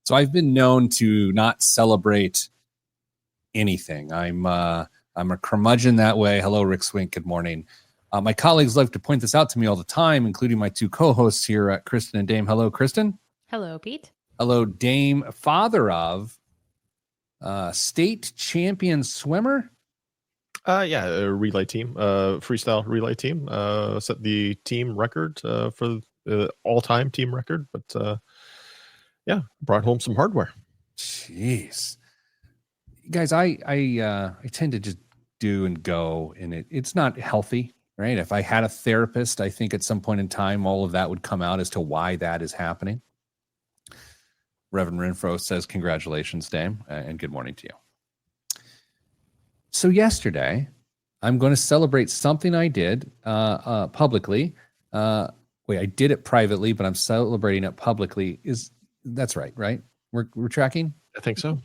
So I've been known to not celebrate anything. I'm a curmudgeon that way. Hello, Rick Swink. Good morning. My colleagues love to point this out to me all the time, including my two co-hosts here, Kristen and Dame. Hello, Kristen. Hello, Pete. Hello, Dame. Father of state champion swimmer. A relay team, freestyle relay team, set the team record for the all-time team record. But brought home some hardware. Jeez, guys, I tend to just do and go, and it's not healthy, right? If I had a therapist, I think at some point in time, all of that would come out as to why that is happening. Reverend Renfro says, "Congratulations, Dame, and good morning to you." So yesterday, I'm going to celebrate something I did publicly. I did it privately, but I'm celebrating it publicly. That's right? We're tracking? I think so.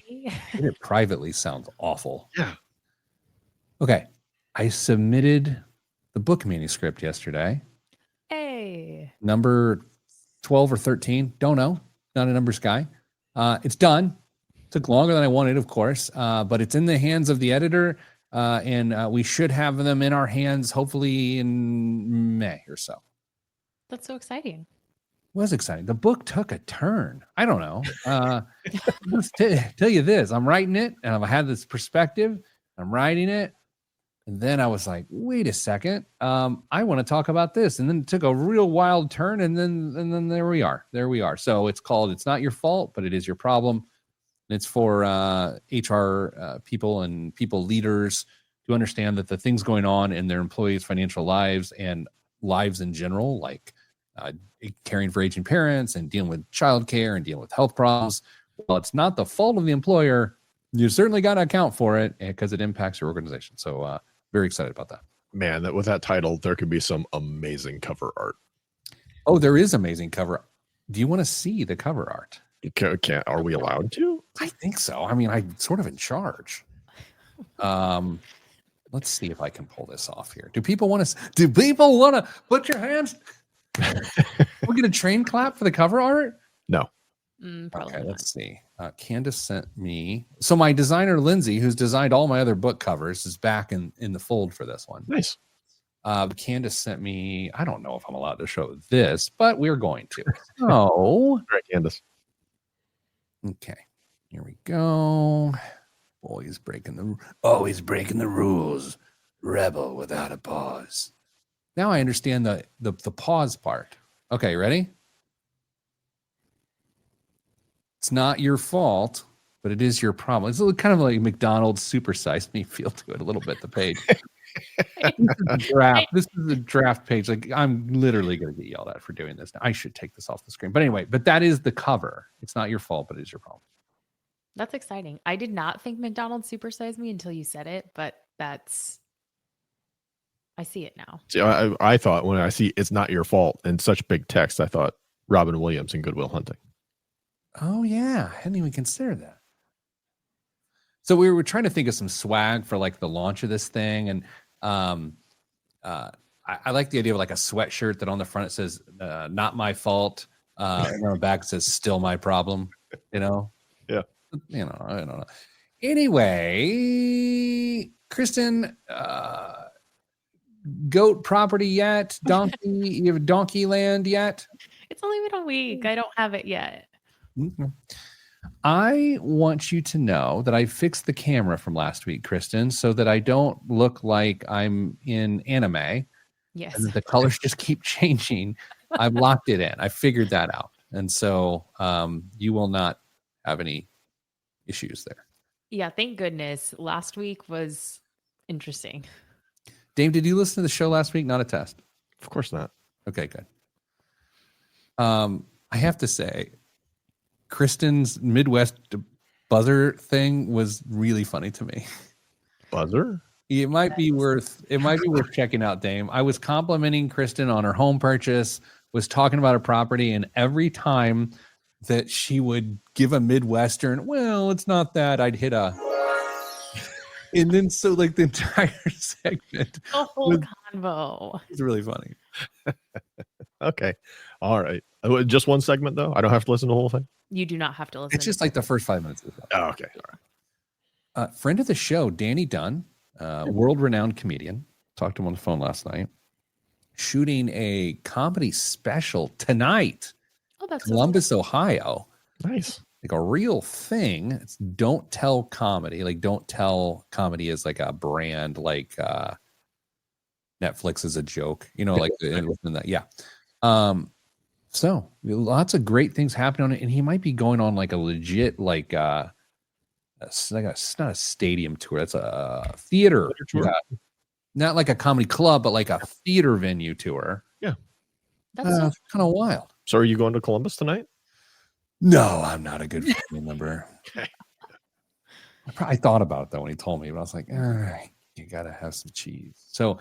Did it privately sounds awful. Yeah. Okay. I submitted the book manuscript yesterday. Hey. Number 12 or 13. Don't know. Not a numbers guy. It's done. Took longer than I wanted, of course, but it's in the hands of the editor, and we should have them in our hands hopefully in May or so. That's so exciting. It was exciting. The book took a turn. I don't know. Let's tell you this. I'm writing it, and I had this perspective. I'm writing it, and then I was like, wait a second. I want to talk about this. And then it took a real wild turn, and then there we are. There we are. So it's called It's Not Your Fault, but It Is Your Problem. And it's for HR people and people leaders to understand that the things going on in their employees' financial lives and lives in general, like caring for aging parents and dealing with childcare and dealing with health problems, well, it's not the fault of the employer. You certainly got to account for it because it impacts your organization. So very excited about that. Man, with that title, there could be some amazing cover art. Oh, there is amazing cover. Do you want to see the cover art? Are we allowed to? I think so. I mean, I'm sort of in charge. Let's see if I can pull this off here. Do people want to put your hands? We're going to train clap for the cover art? No. Okay, let's see. Candace sent me. So my designer, Lindsay, who's designed all my other book covers, is back in the fold for this one. Nice. Candace sent me. I don't know if I'm allowed to show this, but we're going to. Oh. All right, Candace. Okay, here we go. Always breaking the rules. Rebel without a pause. Now I understand the pause part. Okay, ready? It's not your fault, but it is your problem. It's kind of like McDonald's supersized me feel to it a little bit, the page. This is a draft page. Like, I'm literally going to get yelled at for doing this. I should take this off the screen. But anyway, that is the cover. It's not your fault, but it is your problem. That's exciting. I did not think McDonald's supersized me until you said it, but I see it now. See, I thought when I see It's Not Your Fault in such big text, I thought Robin Williams in Good Will Hunting. Oh, yeah. I hadn't even considered that. So we were trying to think of some swag for like the launch of this thing. And I like the idea of like a sweatshirt that on the front it says, not my fault. And on the back it says, still my problem, you know? Yeah. You know, I don't know. Anyway, Kristen, goat property yet? Donkey, you have donkey land yet? It's only been a week. I don't have it yet. Mm-hmm. I want you to know that I fixed the camera from last week, Kristen, so that I don't look like I'm in anime. Yes. And the colors just keep changing. I've locked it in. I figured that out. And so you will not have any issues there. Yeah, thank goodness. Last week was interesting. Dave, did you listen to the show last week? Not a test. Of course not. Okay, good. I have to say, Kristen's Midwest buzzer thing was really funny to me. Buzzer? It might be worth checking out, Dame. I was complimenting Kristen on her home purchase, was talking about her property, and every time that she would give a Midwestern, well, it's not that, I'd hit a. And then so like the entire segment. The whole convo. It's really funny. Okay. All right. Just one segment though? I don't have to listen to the whole thing? You do not have to listen. It's just like the first 5 minutes of the show. Oh, okay. All right. Friend of the show, Danny Dunn, world-renowned comedian. Talked to him on the phone last night. Shooting a comedy special tonight, Oh, that's Columbus, Ohio. Nice. Like a real thing. It's Don't Tell Comedy. Like Don't Tell Comedy is like a brand, like Netflix is a joke, like within that. Yeah. So lots of great things happening on it, and he might be going on like a legit it's not a stadium tour. That's a theater tour? Yeah. Not like a comedy club, but like a theater venue tour. That's Kind of wild. So are you going to Columbus tonight? No, I'm not a good family member. Okay. I thought about it though when he told me, but I was like, you gotta have some cheese. So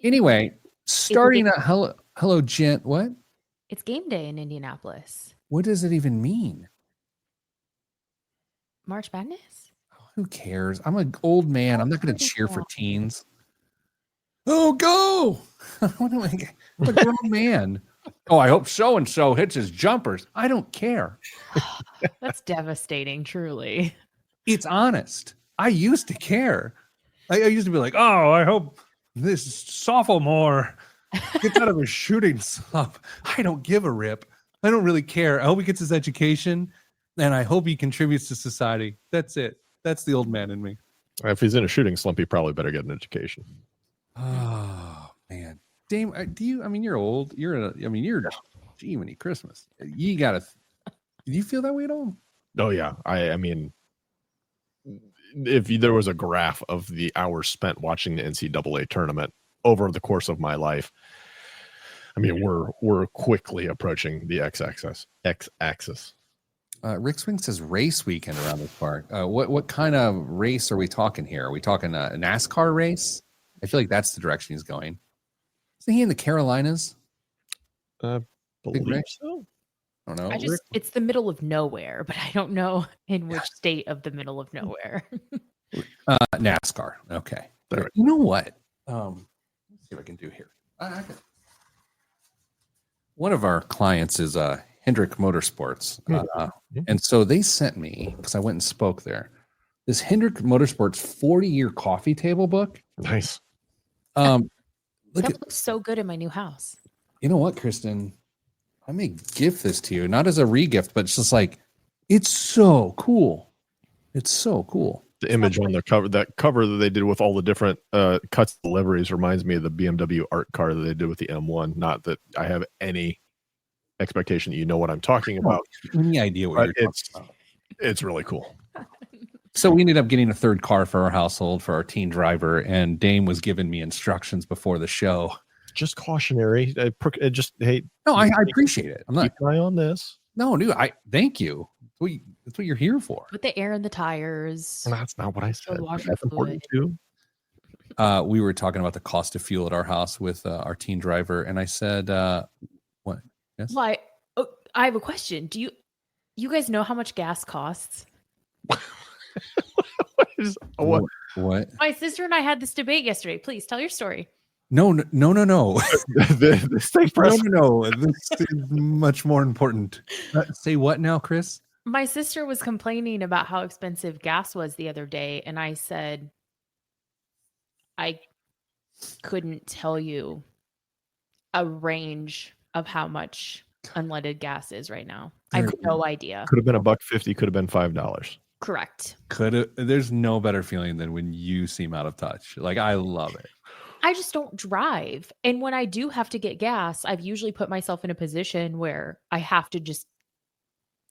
anyway, starting at hello, gent. What? it's game day in Indianapolis. What does it even mean? March Madness? Who cares? I'm an old man. I'm not going to cheer for teens. Oh, go! I'm a grown man. Oh, I hope so and so hits his jumpers. I don't care. That's devastating, truly. It's honest. I used to care. I used to be like, oh, I hope this sophomore gets out of a shooting slump. I don't give a rip. I don't really care. I hope he gets his education, and I hope he contributes to society. That's it. That's the old man in me. If he's in a shooting slump, he probably better get an education. Oh man, Dame, you're old. You're Jiminy Christmas. You gotta. Do you feel that way at all? Oh yeah, I mean, if there was a graph of the hours spent watching the NCAA tournament over the course of my life, I mean, we're quickly approaching the x-axis. Rick Swing says race weekend around this park. What kind of race are we talking here? Are we talking a NASCAR race? I feel like that's the direction he's going. Isn't he in the Carolinas? Believe Rick? so. I don't know. It's the middle of nowhere, but I don't know in which state of the middle of nowhere. NASCAR. Okay. There. You know what? Let's see what I can do here. One of our clients is Hendrick Motorsports. And so they sent me, because I went and spoke there, this Hendrick Motorsports 40-year coffee table book. Nice. That looks so good in my new house. You know what, Kristen? I may gift this to you, not as a re-gift, but it's just like, it's so cool. It's so cool. The image on the cover, that cover that they did with all the different cuts and liveries reminds me of the BMW art car that they did with the M1. Not that I have any expectation that you know what I'm talking about. Any idea what you're talking about? It's really cool. So we ended up getting a third car for our household for our teen driver, and Dame was giving me instructions before the show. Just cautionary. Hey. No, I appreciate it. I'm not. Keep an eye on this. No, dude. Thank you. That's what you're here for. Put the air in the tires. That's not what I said. washer That's important too. We were talking about the cost of fuel at our house with our teen driver, and I said, "What? Yes." Why? Oh, I have a question. Do you guys know how much gas costs? What? What? My sister and I had this debate yesterday. Please tell your story. No. No. This is much more important. Say what now, Chris? My sister was complaining about how expensive gas was the other day, and I said, I couldn't tell you a range of how much unleaded gas is right now. I have no idea. Could have been $1.50. Could have been $5. Correct. There's no better feeling than when you seem out of touch. Like, I love it. I just don't drive. And when I do have to get gas, I've usually put myself in a position where I have to just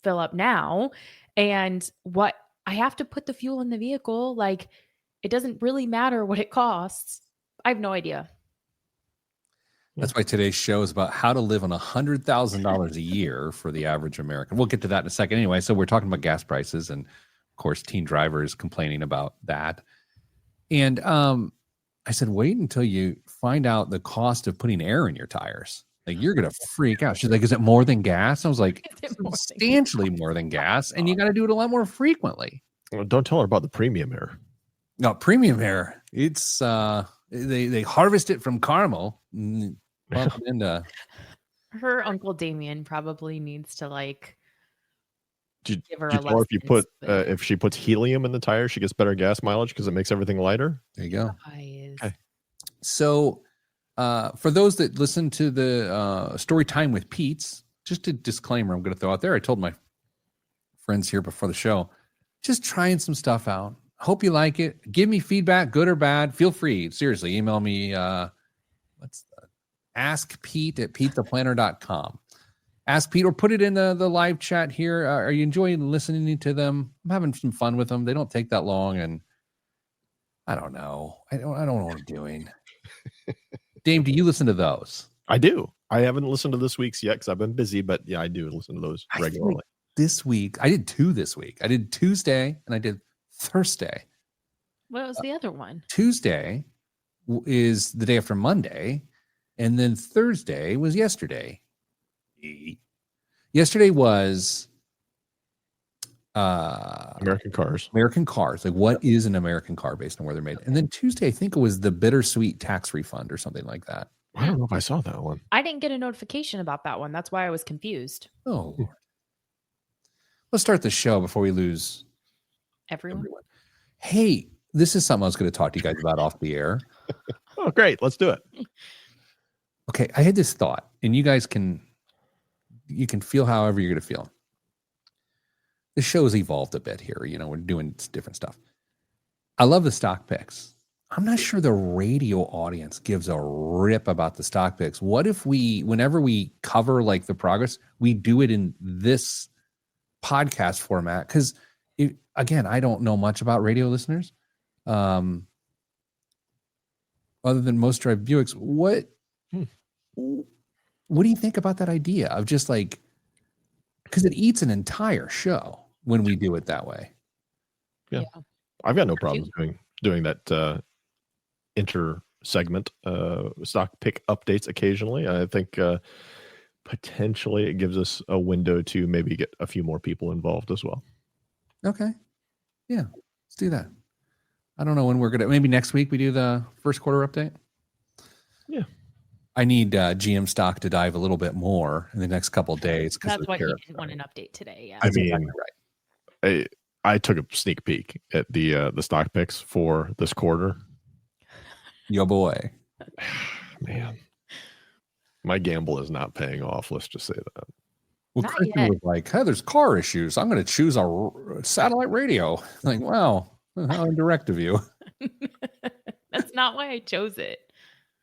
fill up now. And what I have to put the fuel in the vehicle, like, it doesn't really matter what it costs. I have no idea. That's why today's show is about how to live on $100,000 a year for the average American. We'll get to that in a second anyway. So we're talking about gas prices, and of course, teen drivers complaining about that. And I said, wait until you find out the cost of putting air in your tires. Like, you're going to freak out. She's like, is it more than gas? I was like, substantially more than gas. And you got to do it a lot more frequently. Well, don't tell her about the premium air. No, premium air. It's they harvest it from Carmel. Pump it into. Her Uncle Damien probably needs to, like, Did Give her you a tell her if you license, put but- if she puts helium in the tire, she gets better gas mileage because it makes everything lighter? There you go. Guys. Okay. So, for those that listen to the story time with Pete's, just a disclaimer I'm going to throw out there. I told my friends here before the show, just trying some stuff out. Hope you like it. Give me feedback, good or bad. Feel free. Seriously, email me. Ask Pete at PeteThePlanner.com. Ask Pete or put it in the live chat here. Are you enjoying listening to them? I'm having some fun with them. They don't take that long, and I don't know. I don't know what I'm doing. Dame, do you listen to those? I do. I haven't listened to this week's yet because I've been busy, but yeah, I do listen to those I feel like regularly. This week, I did 2 this week. I did Tuesday and I did Thursday. What was the other one? Tuesday is the day after Monday, and then Thursday was yesterday. Yesterday was American Cars. American cars. Like, what is an American car based on where they're made? And then Tuesday, I think it was the bittersweet tax refund or something like that. I don't know if I saw that one. I didn't get a notification about that one. That's why I was confused. Oh, Lord. Let's start the show before we lose Everyone. everyone. Hey, this is something I was going to talk to you guys about off the air. Oh, great. Let's do it. Okay, I had this thought, and you guys can feel however you're going to feel. The show's evolved a bit here. You know, we're doing different stuff. I love the stock picks. I'm not sure the radio audience gives a rip about the stock picks. What if whenever we cover like the progress, we do it in this podcast format? Because again, I don't know much about radio listeners. Other than most drive Buicks, what do you think about that idea of just like, because it eats an entire show when we do it that way? Yeah. I've got no problems doing that inter segment stock pick updates occasionally. I think potentially it gives us a window to maybe get a few more people involved as well. Okay. Yeah, let's do that. I don't know when we're gonna. Maybe next week we do the first quarter update. Yeah. I need GM stock to dive a little bit more in the next couple of days. That's why he didn't want an update today. Yeah. I mean, exactly right. I took a sneak peek at the stock picks for this quarter. Yo, boy. Man, my gamble is not paying off. Let's just say that. Well, Not Christian yet. was like, "Hey, there's car issues. I'm going to choose a satellite radio." Like, wow, how indirect of you. That's not why I chose it.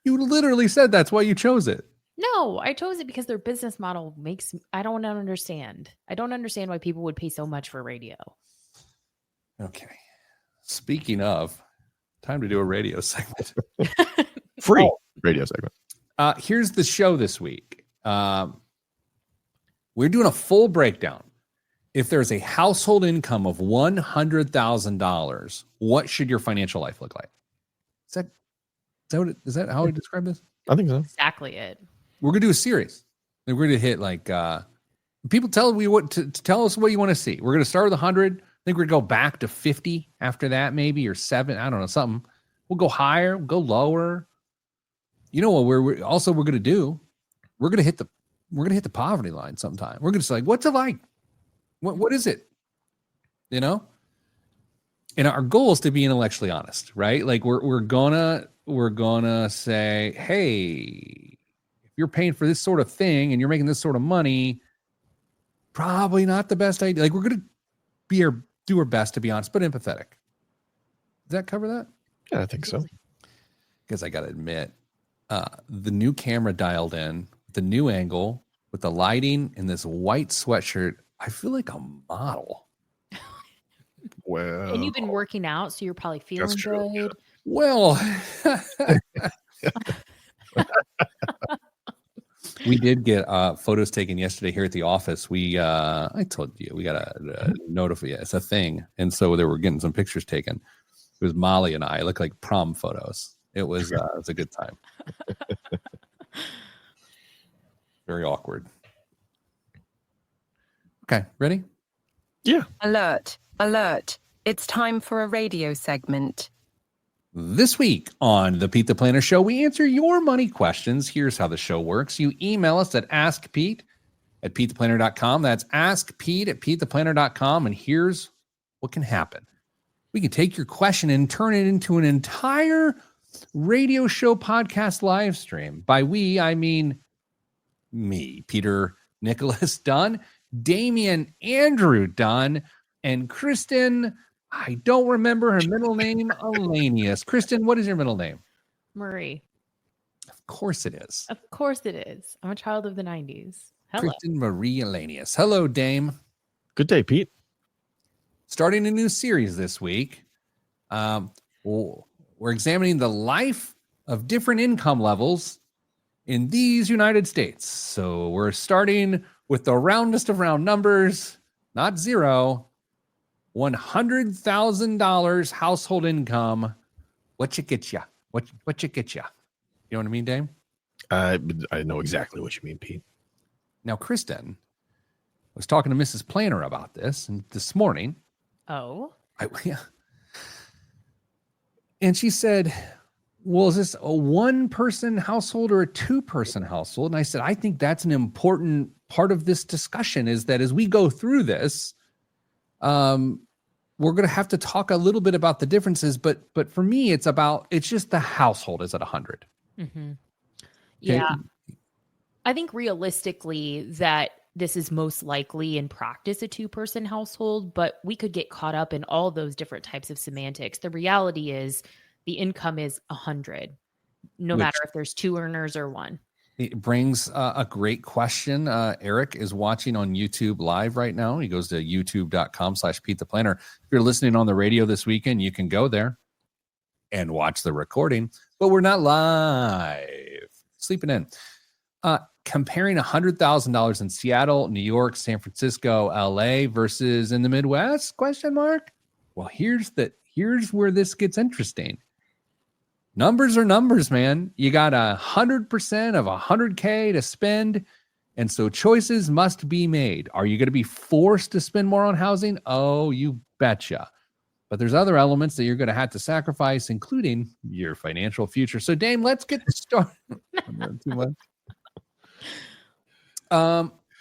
You literally said that's why you chose it. No, I chose it because their business model makes I don't understand. I don't understand why people would pay so much for radio. Okay. Speaking of, time to do a radio segment. Free radio segment. Here's the show this week. We're doing a full breakdown. If there's a household income of $100,000, what should your financial life look like? Is that how I describe this? I think so. Exactly it. We're gonna do a series. We're gonna hit like people tell me what to tell us what you want to see. We're gonna start with 100. I think we're gonna go back to 50 after that, maybe, or 7. I don't know, something. We'll go higher, we'll go lower. You know what we're gonna do? We're gonna hit the poverty line sometime. We're gonna say, like, what's it like? What is it? You know? And our goal is to be intellectually honest, right? Like we're gonna say, hey, if you're paying for this sort of thing and you're making this sort of money, probably not the best idea. Like we're gonna do our best to be honest, but empathetic. Does that cover that? Yeah, I think so. Because I gotta admit, the new camera dialed in, the new angle with the lighting and this white sweatshirt, I feel like a model. Well, And you've been working out, so you're probably feeling that's true, yeah. good. Well, we did get photos taken yesterday here at the office. I told you we got a notify. It's a thing, and so they were getting some pictures taken. It was Molly and I. It looked like prom photos. It was a good time. Very awkward. Okay, ready? Yeah. Alert, alert. It's time for a radio segment. This week on the Pete the Planner Show, we answer your money questions. Here's how the show works. You email us at askpete at PeteThePlanner.com. That's Ask Pete at PeteThePlanner.com. And here's what can happen. We can take your question and turn it into an entire radio show podcast live stream. By we, I mean me, Peter Nicholas Dunn, Damian Andrew Dunn, and Kristen, I don't remember her middle name, Elanius. Kristen, what is your middle name? Marie. Of course it is. Of course it is. I'm a child of the 90s. Hello. Kristen Marie Elanius. Hello, Dame. Good day, Pete. Starting a new series this week. We're examining the life of different income levels in these United States. So we're starting with the roundest of round numbers, not zero, $100,000 household income. What you get ya? What you get ya? You know what I mean, Dame? I know exactly what you mean, Pete. Now, Kristen was talking to Mrs. Planner about this and this morning. Oh. And she said, well, is this a one-person household or a two-person household? And I said, I think that's an important part of this discussion, is that as we go through this, we're going to have to talk a little bit about the differences. But for me, it's just the household is at 100. Mm-hmm. Okay? Yeah. I think realistically that this is most likely in practice a two-person household, but we could get caught up in all those different types of semantics. The reality is the income is 100, no matter if there's two earners or one. It brings a great question. Eric is watching on YouTube live right now. He goes to youtube.com/Pete the Planner. If you're listening on the radio this weekend, you can go there and watch the recording, but we're not live. Sleeping in. Comparing $100,000 in Seattle, New York, San Francisco, LA versus in the Midwest? ? Well, here's where this gets interesting. Numbers are numbers, man. You got 100% of 100K to spend, and so choices must be made. Are you going to be forced to spend more on housing? Oh, you betcha. But there's other elements that you're going to have to sacrifice, including your financial future. So, Dame, let's get started. Too much.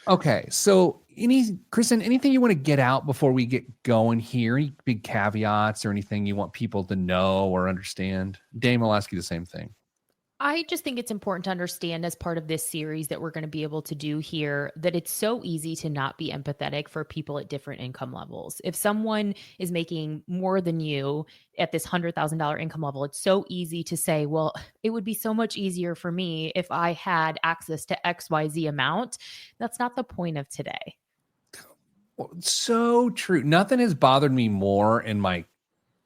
Okay. So Kristen, anything you want to get out before we get going here? Any big caveats or anything you want people to know or understand? Dame, I'll ask you the same thing. I just think it's important to understand as part of this series that we're going to be able to do here that it's so easy to not be empathetic for people at different income levels. If someone is making more than you at this $100,000 income level, it's so easy to say, well, it would be so much easier for me if I had access to XYZ amount. That's not the point of today. Well, so true. Nothing has bothered me more in my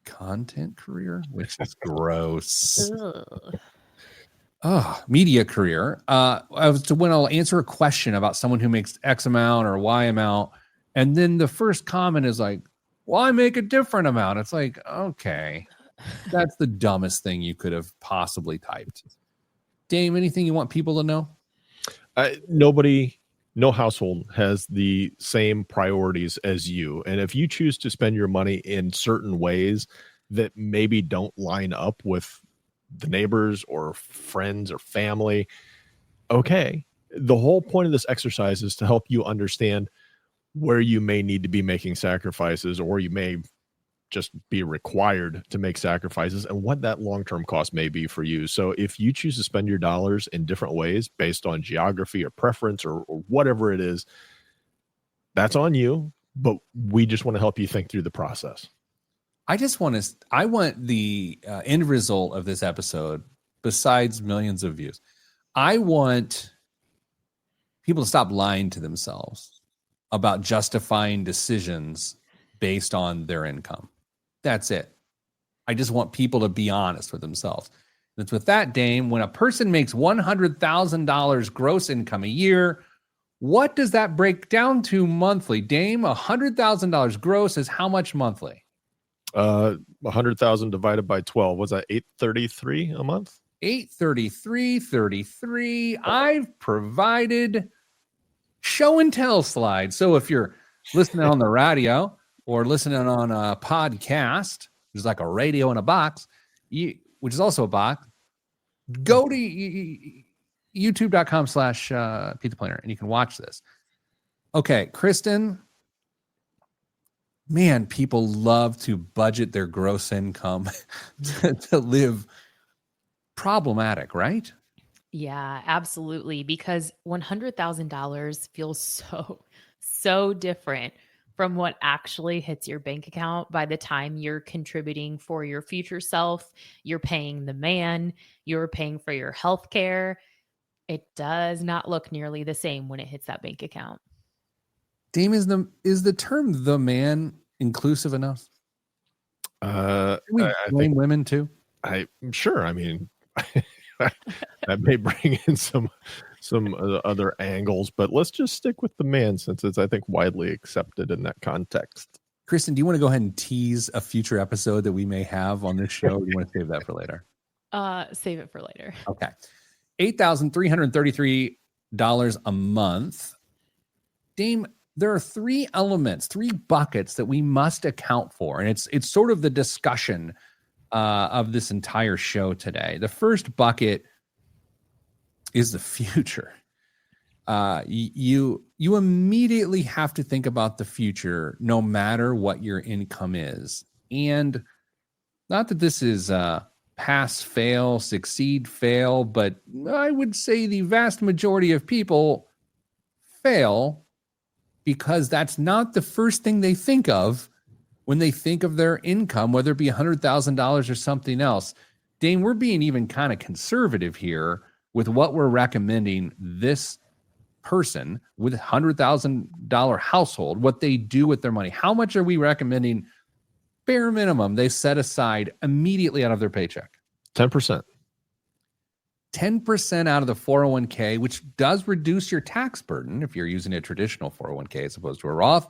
content career, which is gross. Media career. When I'll answer a question about someone who makes X amount or Y amount, and then the first comment is like, well, I make a different amount. It's like, okay, that's the dumbest thing you could have possibly typed. Dame, anything you want people to know? No household has the same priorities as you. And if you choose to spend your money in certain ways that maybe don't line up with the neighbors or friends or family, okay. The whole point of this exercise is to help you understand where you may need to be making sacrifices, or you may just be required to make sacrifices, and what that long-term cost may be for you. So if you choose to spend your dollars in different ways based on geography or preference or whatever it is, that's on you, but we just want to help you think through the process. I want the end result of this episode, besides millions of views, I want people to stop lying to themselves about justifying decisions based on their income. That's it. I just want people to be honest with themselves. And it's with that, Dame, when a person makes $100,000 gross income a year, what does that break down to monthly? Dame, $100,000 gross is how much monthly? 100,000 divided by 12. Was that 833 a month? 833.33. I've provided show and tell slides. So if you're listening on the radio or listening on a podcast, which is like a radio in a box, which is also a box, go to youtube.com/Pete the Planner and you can watch this. Okay, Kristen. Man, people love to budget their gross income to live problematic, right? Yeah, absolutely. Because $100,000 feels so different from what actually hits your bank account by the time you're contributing for your future self. You're paying the man, you're paying for your health care. It does not look nearly the same when it hits that bank account. Dame, is the term "the man" inclusive enough? Uh, Can we I blame think women too? I'm sure. I mean, that may bring in some other angles, but let's just stick with the man since it's, I think, widely accepted in that context. Kristen, do you want to go ahead and tease a future episode that we may have on this show? Or do you want to save that for later? Save it for later. Okay. $8,333 a month. Dame, there are three buckets that we must account for. And it's sort of the discussion of this entire show today. The first bucket is the future. You immediately have to think about the future no matter what your income is. And not that this is pass, fail, succeed, fail, but I would say the vast majority of people fail because that's not the first thing they think of when they think of their income, whether it be $100,000 or something else. Dane, we're being even kind of conservative here with what we're recommending this person with $100,000 household, what they do with their money. How much are we recommending bare minimum they set aside immediately out of their paycheck? 10%. 10% out of the 401k, which does reduce your tax burden if you're using a traditional 401k as opposed to a Roth.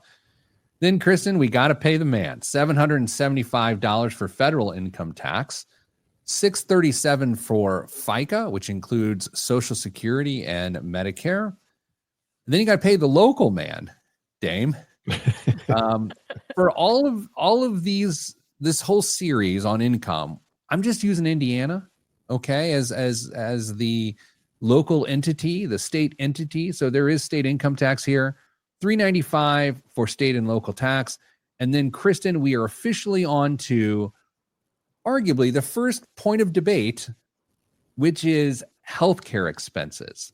Then, Kristen, we got to pay the man $775 for federal income tax, $637 for FICA, which includes Social Security and Medicare. And then you got to pay the local man, Dame, for all of these, this whole series on income. I'm just using Indiana, okay, as the local entity, the state entity. So there is state income tax here, $395 for state and local tax. And then, Kristen, we are officially on to arguably the first point of debate, which is healthcare expenses.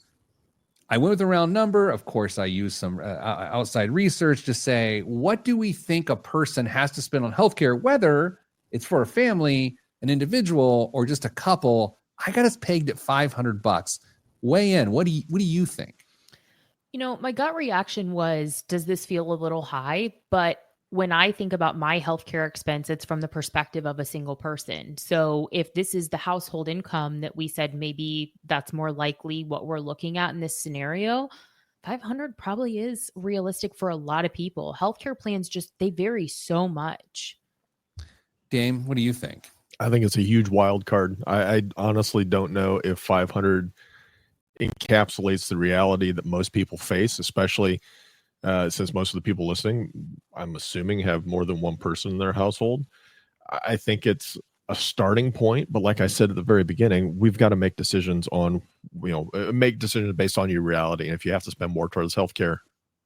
I went with a round number. Of course, I used some outside research to say, what do we think a person has to spend on healthcare, whether it's for a family, an individual, or just a couple? I got us pegged at $500. Weigh in. What do you think? You know, my gut reaction was, does this feel a little high? But when I think about my healthcare expense, it's from the perspective of a single person. So if this is the household income that we said, maybe that's more likely what we're looking at in this scenario, 500 probably is realistic for a lot of people. Healthcare plans they vary so much. Dame, what do you think? I think it's a huge wild card. I honestly don't know if 500 encapsulates the reality that most people face, especially since most of the people listening, I'm assuming, have more than one person in their household. I think it's a starting point, but like I said at the very beginning, we've got to make decisions based on your reality. And if you have to spend more towards healthcare,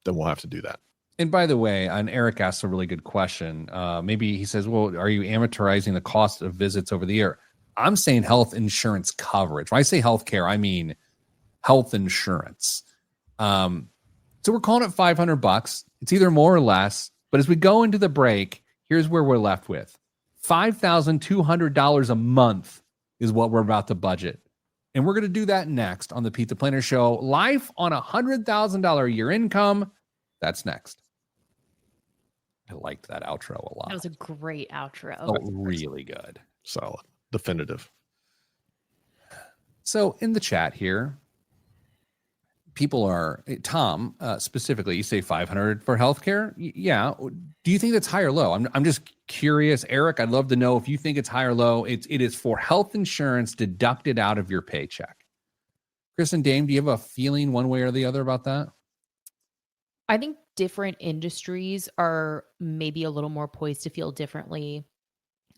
then we'll have to do that. And by the way, and Eric asked a really good question. Maybe he says, well, are you amortizing the cost of visits over the year? I'm saying health insurance coverage. When I say healthcare, I mean health insurance. So we're calling it $500. It's either more or less. But as we go into the break, here's where we're left with. $5,200 a month is what we're about to budget. And we're going to do that next on the Pete the Planner Show. Life on $100,000 a year income. That's next. I liked that outro a lot. That was a great outro. Oh, really good. Solid. Definitive. So in the chat here, people are, Tom, specifically, you say 500 for healthcare. Yeah. Do you think that's high or low? I'm just curious, Eric. I'd love to know if you think it's high or low. It is for health insurance deducted out of your paycheck. Chris and Dame, do you have a feeling one way or the other about that? I think different industries are maybe a little more poised to feel differently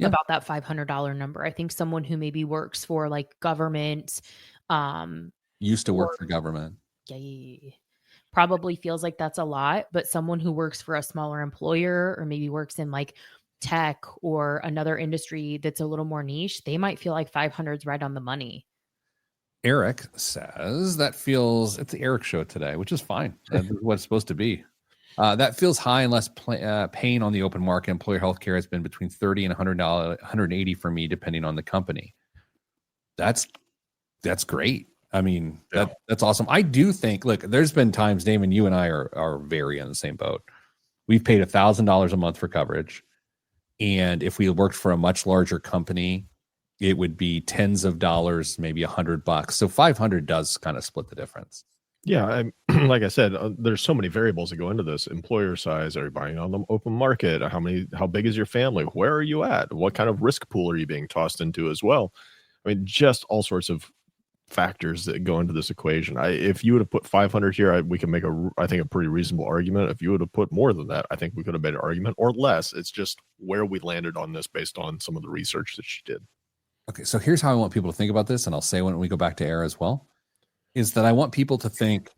about that $500 number. I think someone who maybe works for like government, used to work for government. Yeah, probably feels like that's a lot, but someone who works for a smaller employer or maybe works in like tech or another industry that's a little more niche, they might feel like 500 is right on the money. Eric says it's the Eric show today, which is fine. That's what it's supposed to be. That feels high unless paying on the open market. Employer healthcare has been between $30 and $100, $180 for me, depending on the company. That's great. I mean, that's awesome. I do think, look, there's been times, Damon, you and I are very in the same boat. We've paid $1,000 a month for coverage. And if we worked for a much larger company, it would be tens of dollars, maybe $100. So 500 does kind of split the difference. Yeah, like I said, there's so many variables that go into this. Employer size, are you buying on the open market? How big is your family? Where are you at? What kind of risk pool are you being tossed into as well? I mean, just all sorts of factors that go into this equation. If you would have put 500 here, we can make I think a pretty reasonable argument. If you would have put more than that, I think we could have made an argument, or less. It's just where we landed on this based on some of the research that she did. Okay, so here's how I want people to think about this, and I'll say when we go back to air as well, is that I want people to think,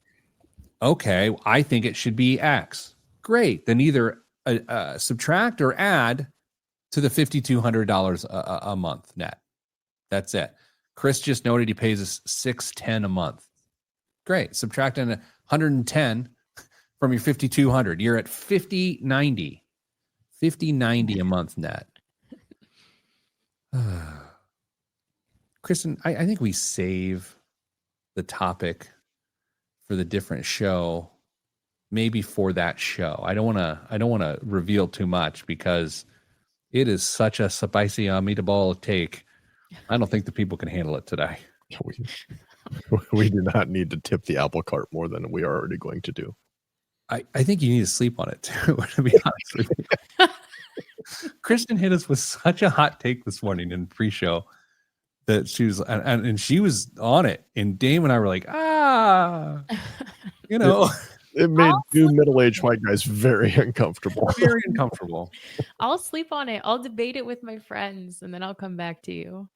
okay, I think it should be X. Great. Then either subtract or add to the $5,200 a month net. That's it. Chris just noted he pays us $610 a month. Great. Subtract in 110 from your 5,200. You're at $50.90. $50.90 a month net. Kristen, I think we save the topic for the different show, maybe for that show. I don't want to reveal too much because it is such a spicy meatball take. I don't think the people can handle it today. We do not need to tip the apple cart more than we are already going to do. I think you need to sleep on it too, to be honest with you. Kristen hit us with such a hot take this morning in pre-show that she was, and she was on it. And Dame and I were like, you know. It made two middle-aged white guys very uncomfortable. Very uncomfortable. I'll sleep on it. I'll debate it with my friends, and then I'll come back to you.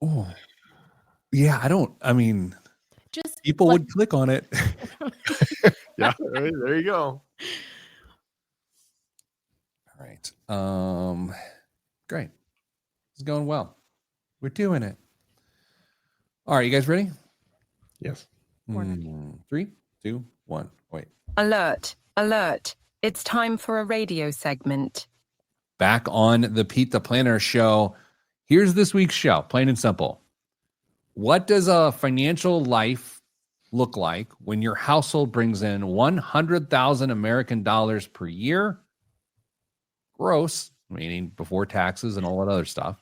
Oh, yeah. Just people would click on it. Yeah, there you go. All right. Great. It's going well. We're doing it. All right, you guys ready? Yes. 3, 2, 1. Wait. Alert, alert. It's time for a radio segment. Back on the Pete the Planner show. Here's this week's show, plain and simple. What does a financial life look like when your household brings in 100,000 American dollars per year? Gross, meaning before taxes and all that other stuff.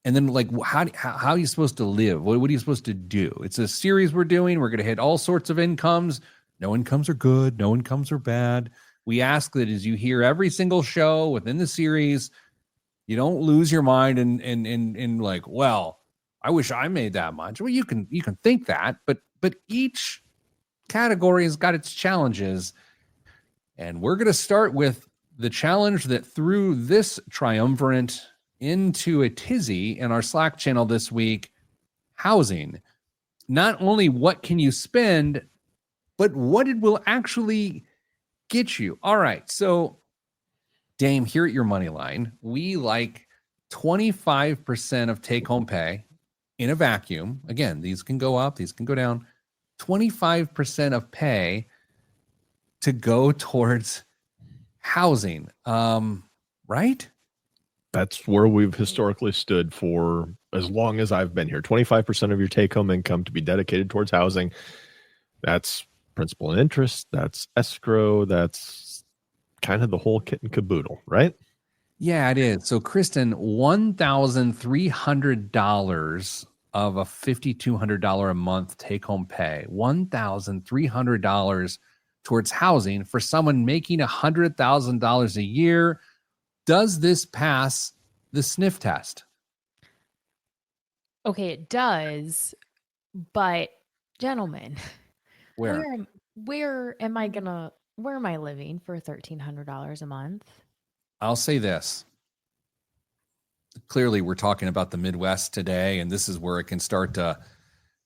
And then, like, how are you supposed to live? What are you supposed to do? It's a series we're doing. We're going to hit all sorts of incomes. No incomes are good. No incomes are bad. We ask that as you hear every single show within the series, you don't lose your mind and like, well, I wish I made that much. Well, you can think that, but each category has got its challenges. And we're going to start with the challenge that threw this triumvirate into a tizzy in our Slack channel this week: housing. Not only what can you spend, but what it will actually get you. All right. So, Dame, here at your money line, we like 25% of take-home pay in a vacuum. Again, these can go up, these can go down. 25% of pay to go towards housing. Right? That's where we've historically stood for as long as I've been here. 25% of your take-home income to be dedicated towards housing. That's principal and interest. That's escrow. That's kind of the whole kit and caboodle, right? Yeah, it is. So, Kristen, $1,300 of a $5,200 a month take-home pay, $1,300 towards housing for someone making $100,000 a year. Does this pass the sniff test? Okay, it does. But, gentlemen, Where am I living for $1,300 a month? I'll say this. Clearly, we're talking about the Midwest today, and this is where it can start to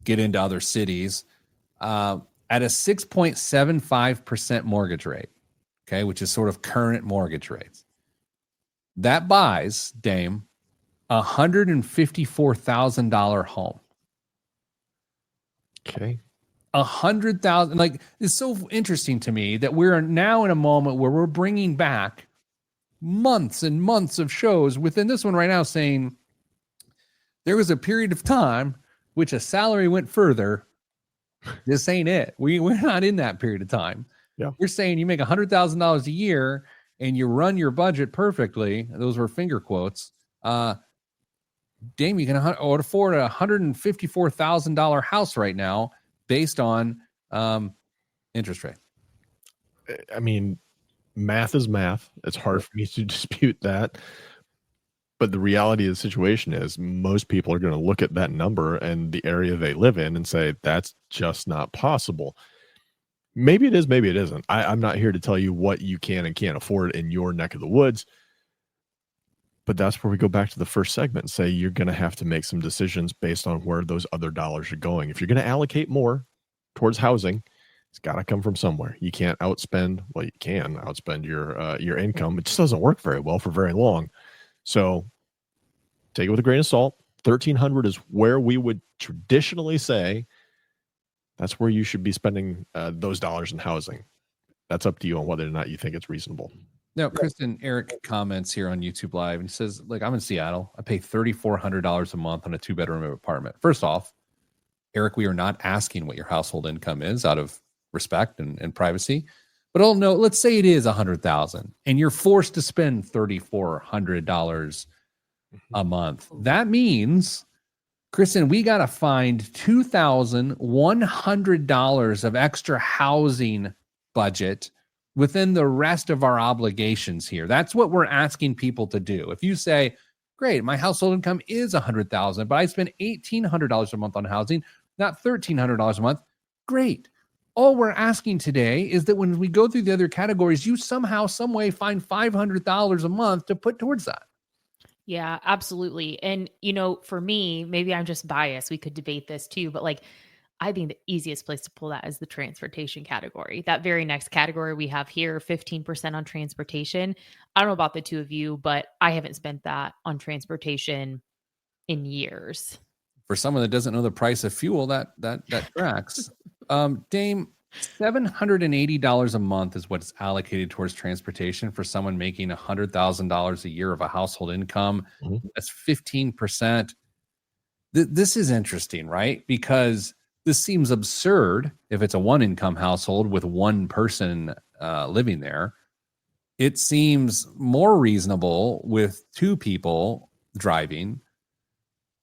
get into other cities. at a 6.75% mortgage rate, okay, which is sort of current mortgage rates. That buys, Dame, $154,000 home. Okay. 100,000. Like, it's so interesting to me that we're now in a moment where we're bringing back months and months of shows within this one right now saying there was a period of time which a salary went further. This ain't it. We're not in that period of time. Yeah. We're saying you make $100,000 a year and you run your budget perfectly. Those were finger quotes. Dame, you can afford a $154,000 house right now based on interest rate. I mean, math is math. It's hard for me to dispute that. But the reality of the situation is most people are going to look at that number and the area they live in and say, that's just not possible. Maybe it is, maybe it isn't. I'm not here to tell you what you can and can't afford in your neck of the woods. But that's where we go back to the first segment and say you're going to have to make some decisions based on where those other dollars are going. If you're going to allocate more towards housing, it's got to come from somewhere. You can't outspend. Well, you can outspend your income. It just doesn't work very well for very long. So take it with a grain of salt. 1,300 is where we would traditionally say that's where you should be spending those dollars in housing. That's up to you on whether or not you think it's reasonable. Now, Kristen, Eric comments here on YouTube Live and says, like, I'm in Seattle. I pay $3,400 a month on a 2-bedroom apartment. First off, Eric, we are not asking what your household income is out of respect and privacy. But oh no, let's say it is $100,000 and you're forced to spend $3,400 a month. That means, Kristen, we got to find $2,100 of extra housing budget within the rest of our obligations here. That's what we're asking people to do. If you say, great, my household income is $100,000, but I spend $1,800 a month on housing, not $1,300 a month, great. All we're asking today is that when we go through the other categories, you somehow, some way find $500 a month to put towards that. Yeah, absolutely. And, for me, maybe I'm just biased. We could debate this too, but like, I think the easiest place to pull that is the transportation category. That very next category we have here, 15% on transportation. I don't know about the two of you, but I haven't spent that on transportation in years. For someone that doesn't know the price of fuel, that tracks. Dame, $780 a month is what's allocated towards transportation for someone making $100,000 a year of a household income. Mm-hmm. That's 15%. This is interesting, right? Because this seems absurd if it's a one-income household with one person living there. It seems more reasonable with two people driving.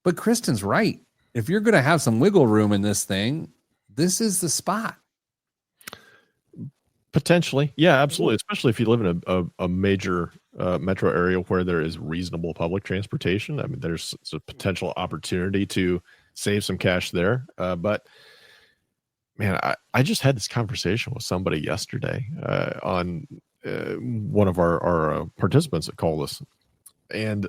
But Kristen's right. If you're going to have some wiggle room in this thing, this is the spot. Potentially. Yeah, absolutely. Especially if you live in a major metro area where there is reasonable public transportation. I mean, there's a potential opportunity to save some cash there. But man, I just had this conversation with somebody yesterday on one of our participants that called us. And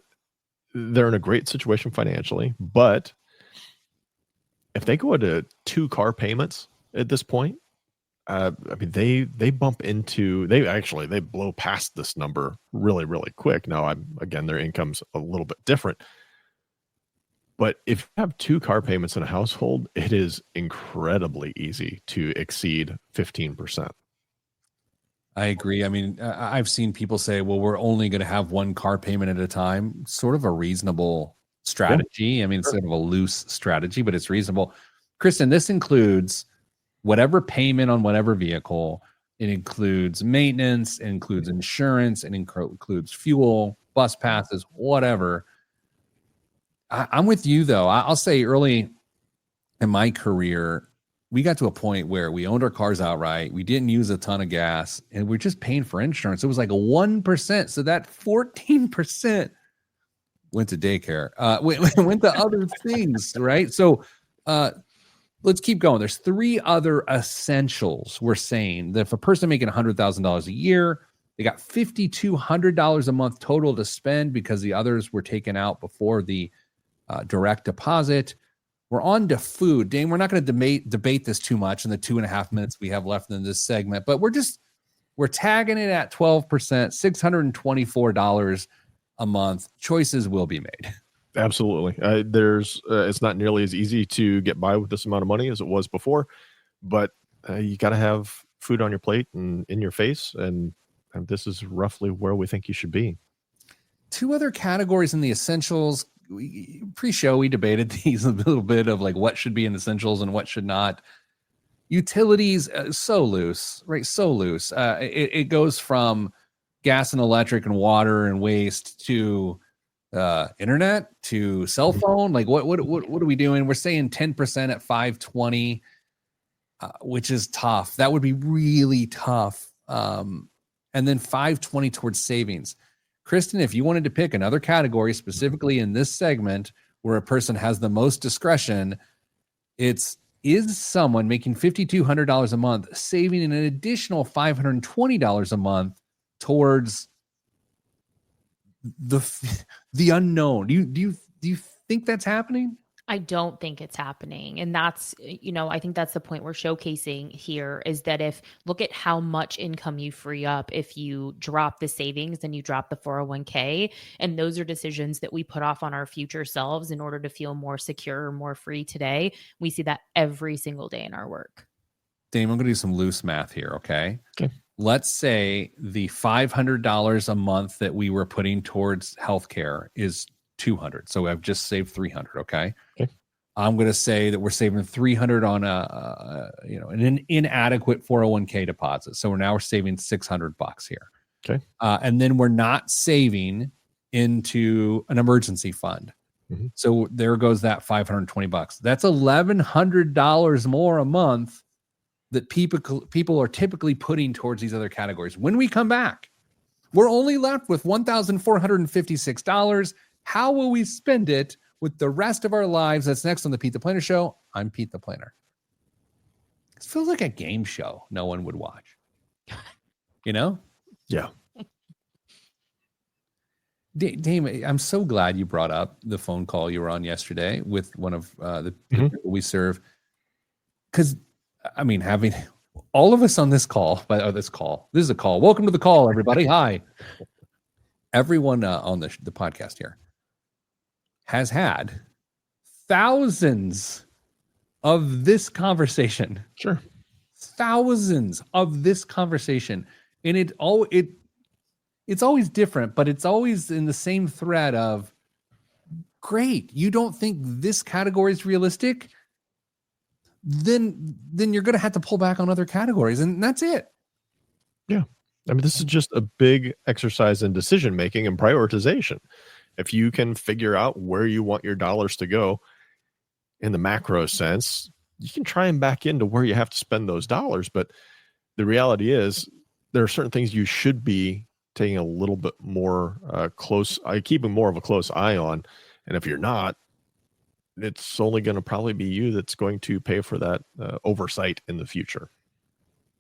they're in a great situation financially, but if they go into 2 car payments at this point, I mean, they bump into, they blow past this number really, really quick. Now, their income's a little bit different, but if you have 2 car payments in a household, it is incredibly easy to exceed 15%. I agree. I mean, I've seen people say, well, we're only going to have 1 car payment at a time. Sort of a reasonable strategy. Yeah. I mean, it's sort of a loose strategy, but it's reasonable. Kristen, this includes whatever payment on whatever vehicle. It includes maintenance, it includes insurance, it includes fuel, bus passes, whatever. I'm with you, though. I'll say early in my career, we got to a point where we owned our cars outright. We didn't use a ton of gas, and we're just paying for insurance. It was like a 1%. So that 14% went to daycare, went to other things, right? So let's keep going. There's 3 other essentials. We're saying that if a person making $100,000 a year, they got $5,200 a month total to spend because the others were taken out before the direct deposit. We're on to food. Dane, we're not going to debate this too much in the 2.5 minutes we have left in this segment, but we're tagging it at 12%, $624 a month. Choices will be made. Absolutely. It's not nearly as easy to get by with this amount of money as it was before, but you got to have food on your plate and in your face. And this is roughly where we think you should be. 2 other categories in the essentials. Pre-show, we debated these a little bit of like what should be in essentials and what should not. Utilities, so loose, right? So loose. It goes from gas and electric and water and waste to internet to cell phone. Like what are we doing? We're saying 10% at $520, which is tough. That would be really tough. And then $520 towards savings. Kristen, if you wanted to pick another category specifically in this segment where a person has the most discretion, is someone making $5,200 a month saving an additional $520 a month towards the unknown? Do you think that's happening? I don't think it's happening. And that's, I think that's the point we're showcasing here, is that look at how much income you free up if you drop the savings and you drop the 401k. And those are decisions that we put off on our future selves in order to feel more secure, more free today. We see that every single day in our work. Dave, I'm going to do some loose math here. Okay. Let's say the $500 a month that we were putting towards healthcare is $200. So I've just saved $300. Okay. I'm going to say that we're saving $300 on an inadequate 401k deposit. So we're saving $600 here. Okay. And then we're not saving into an emergency fund. Mm-hmm. So there goes that $520. That's $1,100 more a month that people are typically putting towards these other categories. When we come back, we're only left with $1,456. How will we spend it with the rest of our lives? That's next on the Pete the Planner Show. I'm Pete the Planner. This feels like a game show no one would watch. Yeah. Dame, I'm so glad you brought up the phone call you were on yesterday with one of the people we serve. Because, having all of us on this call, this is a call. Welcome to the call, everybody. Hi. Everyone on the podcast here has had thousands of this conversation. Sure. Thousands of this conversation. And it's always different, but it's always in the same thread of, great, you don't think this category is realistic? Then you're going to have to pull back on other categories, and that's it. Yeah. This is just a big exercise in decision making and prioritization. If you can figure out where you want your dollars to go in the macro sense, you can try and back into where you have to spend those dollars. But the reality is there are certain things you should be taking a little bit more keeping more of a close eye on. And if you're not, it's only going to probably be you that's going to pay for that oversight in the future.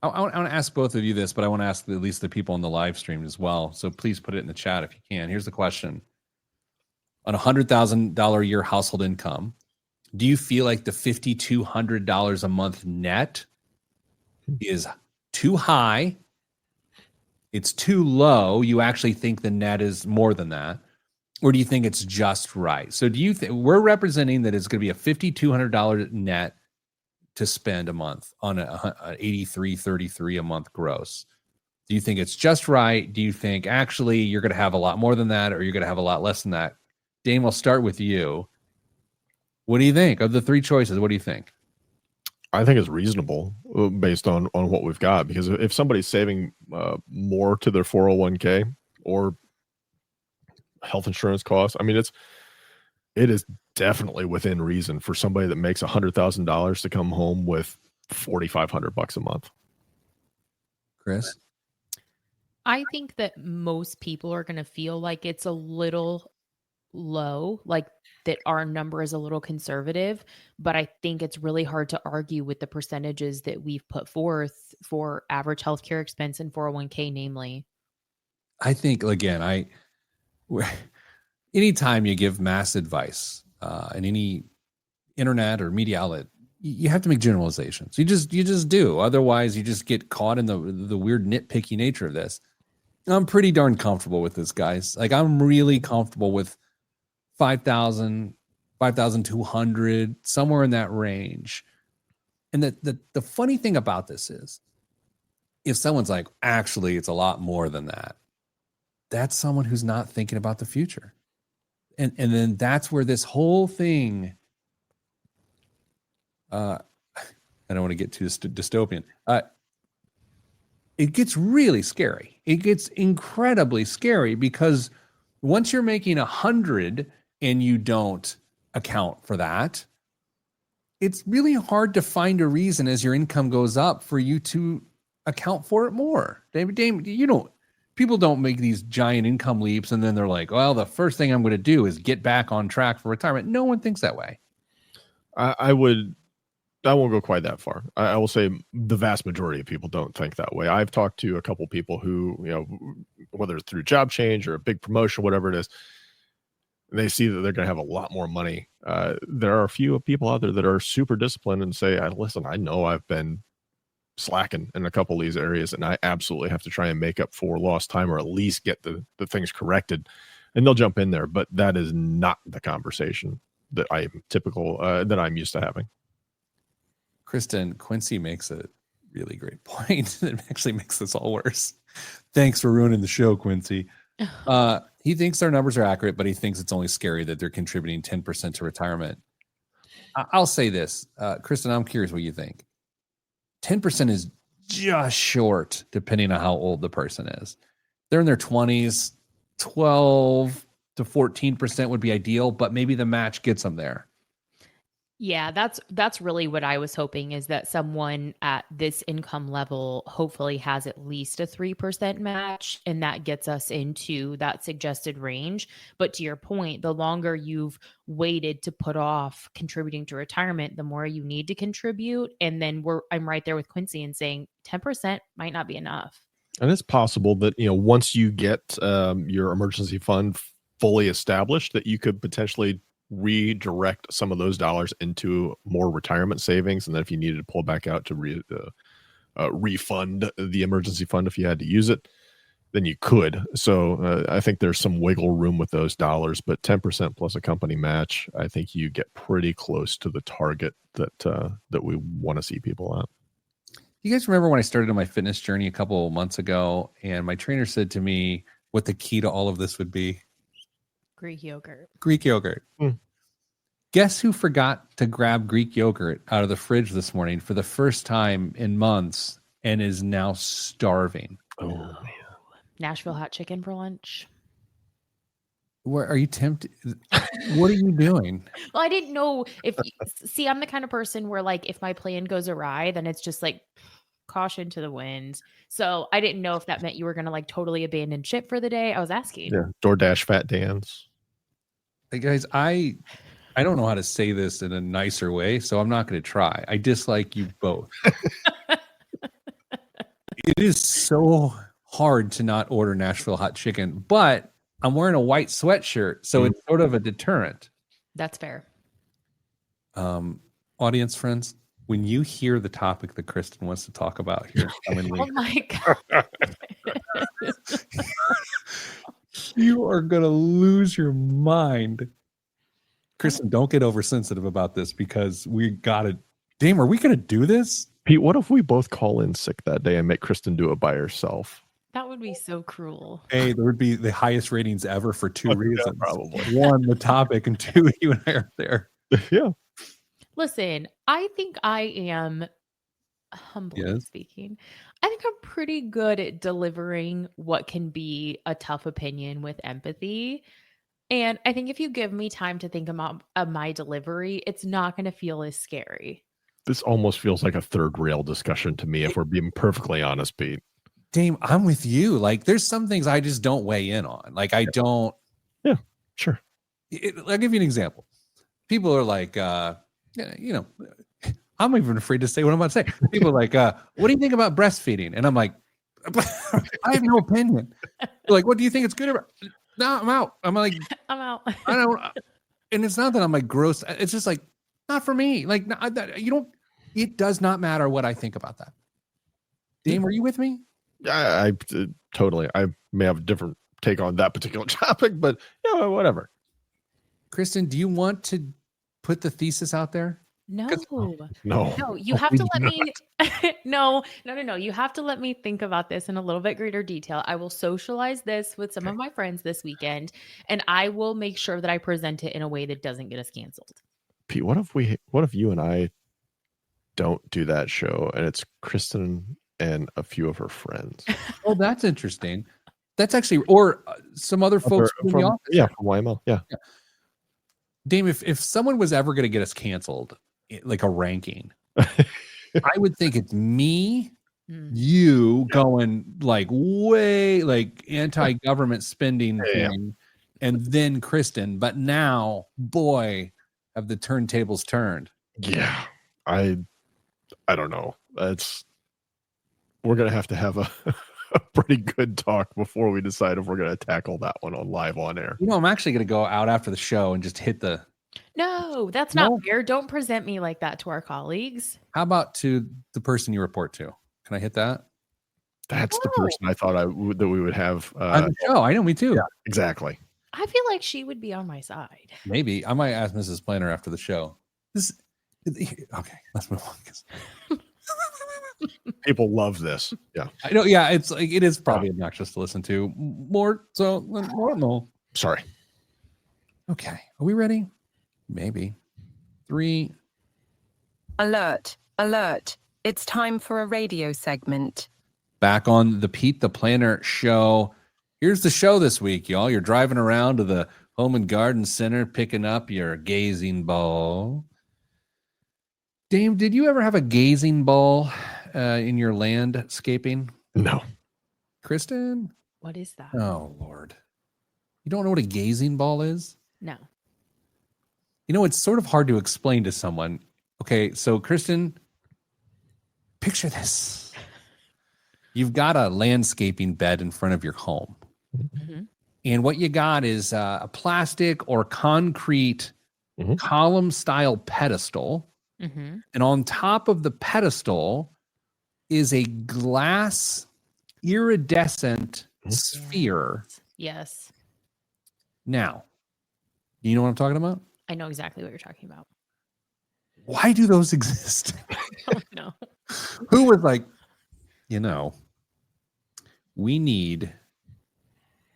I want to ask both of you this, but I want to ask at least the people on the live stream as well. So please put it in the chat if you can. Here's the question. On $100,000 a year household income, do you feel like the $5,200 a month net is too high? It's too low. You actually think the net is more than that? Or do you think it's just right? So do you think we're representing that it's going to be a $5,200 net to spend a month on an $83.33 a month gross? Do you think it's just right? Do you think actually you're going to have a lot more than that, or you're going to have a lot less than that? Dame, I'll start with you. What do you think of the 3 choices? What do you think? I think it's reasonable based on what we've got, because if somebody's saving more to their 401k or health insurance costs, it is definitely within reason for somebody that makes $100,000 to come home with $4,500 a month. Chris? I think that most people are going to feel like it's a little low, like that our number is a little conservative, but I think it's really hard to argue with the percentages that we've put forth for average healthcare expense and 401k, namely. I think, again, anytime you give mass advice in any internet or media outlet, you have to make generalizations. You just do. Otherwise, you just get caught in the weird nitpicky nature of this. I'm pretty darn comfortable with this, guys. Like, I'm really comfortable with 5,000, 5,200, somewhere in that range. And the funny thing about this is, if someone's like, actually, it's a lot more than that, that's someone who's not thinking about the future. And then that's where this whole thing, I don't want to get too dystopian. It gets really scary. It gets incredibly scary because once you're making 100 and you don't account for that, it's really hard to find a reason as your income goes up for you to account for it more. David, people don't make these giant income leaps and then they're like, well, the first thing I'm going to do is get back on track for retirement. No one thinks that way. I won't go quite that far. I will say the vast majority of people don't think that way. I've talked to a couple people who, whether it's through job change or a big promotion, whatever it is, they see that they're going to have a lot more money. There are a few people out there that are super disciplined and say, listen, I know I've been slacking in a couple of these areas and I absolutely have to try and make up for lost time or at least get the things corrected. And they'll jump in there. But that is not the conversation that I'm used to having. Kristen, Quincy makes a really great point that actually makes this all worse. Thanks for ruining the show, Quincy. He thinks their numbers are accurate, but he thinks it's only scary that they're contributing 10% to retirement. I'll say this, Kristen, I'm curious what you think. 10% is just short, depending on how old the person is. They're in their 20s, 12 to 14% would be ideal, but maybe the match gets them there. Yeah, that's really what I was hoping, is that someone at this income level hopefully has at least a 3% match, and that gets us into that suggested range. But to your point, the longer you've waited to put off contributing to retirement, the more you need to contribute. And then I'm right there with Quincy in saying 10% might not be enough. And it's possible that, once you get your emergency fund fully established, that you could potentially redirect some of those dollars into more retirement savings. And then if you needed to pull back out to refund the emergency fund, if you had to use it, then you could. So I think there's some wiggle room with those dollars, but 10% plus a company match, I think you get pretty close to the target that we want to see people at. You guys remember when I started on my fitness journey a couple of months ago, and my trainer said to me what the key to all of this would be? Greek yogurt. Greek yogurt. Guess who forgot to grab Greek yogurt out of the fridge this morning for the first time in months and is now starving? Oh, man. Nashville hot chicken for lunch. Where are you tempted? What are you doing? Well, I didn't know see, I'm the kind of person where, like, if my plan goes awry, then it's just like caution to the wind. So I didn't know if that meant you were going to like totally abandon ship for the day. I was asking. Yeah, DoorDash Fat Dan's. Hey guys, I don't know how to say this in a nicer way, so I'm not going to try. I dislike you both. It is so hard to not order Nashville hot chicken, but I'm wearing a white sweatshirt, so it's sort of a deterrent. That's fair. Audience friends, when you hear the topic that Kristen wants to talk about here, Oh my God. you are going to lose your mind. Kristen, don't get oversensitive about this because we got to. Dame, are we going to do this? Pete, what if we both call in sick that day and make Kristen do it by herself? That would be so cruel. Hey, there would be the highest ratings ever for two reasons. Yeah, probably. One, the topic, and two, you and I are there. Yeah. Listen, I think I am, humbly speaking, I think I'm pretty good at delivering what can be a tough opinion with empathy. And I think if you give me time to think about my delivery, it's not going to feel as scary. This almost feels like a third rail discussion to me, if we're being perfectly honest, Pete. Dame, I'm with you. Like, there's some things I just don't weigh in on. Like, I don't. Yeah, sure. I'll give you an example. People are like, you know, I'm even afraid to say what I'm about to say. People are like, what do you think about breastfeeding? And I'm like, I have no opinion. They're like, what do you think it's good about? No, I'm out. I'm like, I'm out. I don't. And it's not that I'm like gross. It's just like, Not for me. Like you don't. It does not matter what I think about that. Dame, are you with me? I totally. I may have a different take on that particular topic, but yeah, whatever. Kristen, do you want to put the thesis out there? No. No, You have to let me no. You have to let me think about this in a little bit greater detail. I will socialize this with some of my friends this weekend, and I will make sure that I present it in a way that doesn't get us canceled. Pete, what if you and I don't do that show and it's Kristen and a few of her friends? Oh, that's interesting. That's actually, or some other folks from the office. Yeah, from YML. Yeah. Dame, if someone was ever going to get us canceled, like a ranking, I would think it's me, you going like way like anti-government spending thing, and then Kristen. But now, boy, have the turntables turned. Yeah, I don't know. We're gonna have a pretty good talk before we decide if we're gonna tackle that one on air. You know, I'm actually going to go out after the show and just hit the. No, that's not fair. Don't present me like that to our colleagues. How about to the person you report to? Can I hit that? That's the person I thought that we would have on the show. I know, me too. Yeah, exactly. I feel like she would be on my side. Maybe I might ask Mrs. Planner after the show. Okay, let's move on. People love this. Yeah, I know. Yeah, it's like it is probably obnoxious to listen to more so than normal. Sorry. Okay, are we ready? Maybe 3. Alert, alert. It's time for a radio segment. Back on the Pete the Planner show. Here's the show this week, y'all. You're driving around to the Home and Garden Center picking up your gazing ball. Dame, did you ever have a gazing ball in your landscaping? No. Kristen? What is that? Oh, Lord. You don't know what a gazing ball is? No. You know, it's sort of hard to explain to someone. Okay, so Kristen, picture this. You've got a landscaping bed in front of your home. Mm-hmm. And what you got is a plastic or concrete column-style pedestal. Mm-hmm. And on top of the pedestal is a glass iridescent sphere. Yes. Now, you know what I'm talking about? I know exactly what you're talking about. Why do those exist? Oh, no. Who was like, we need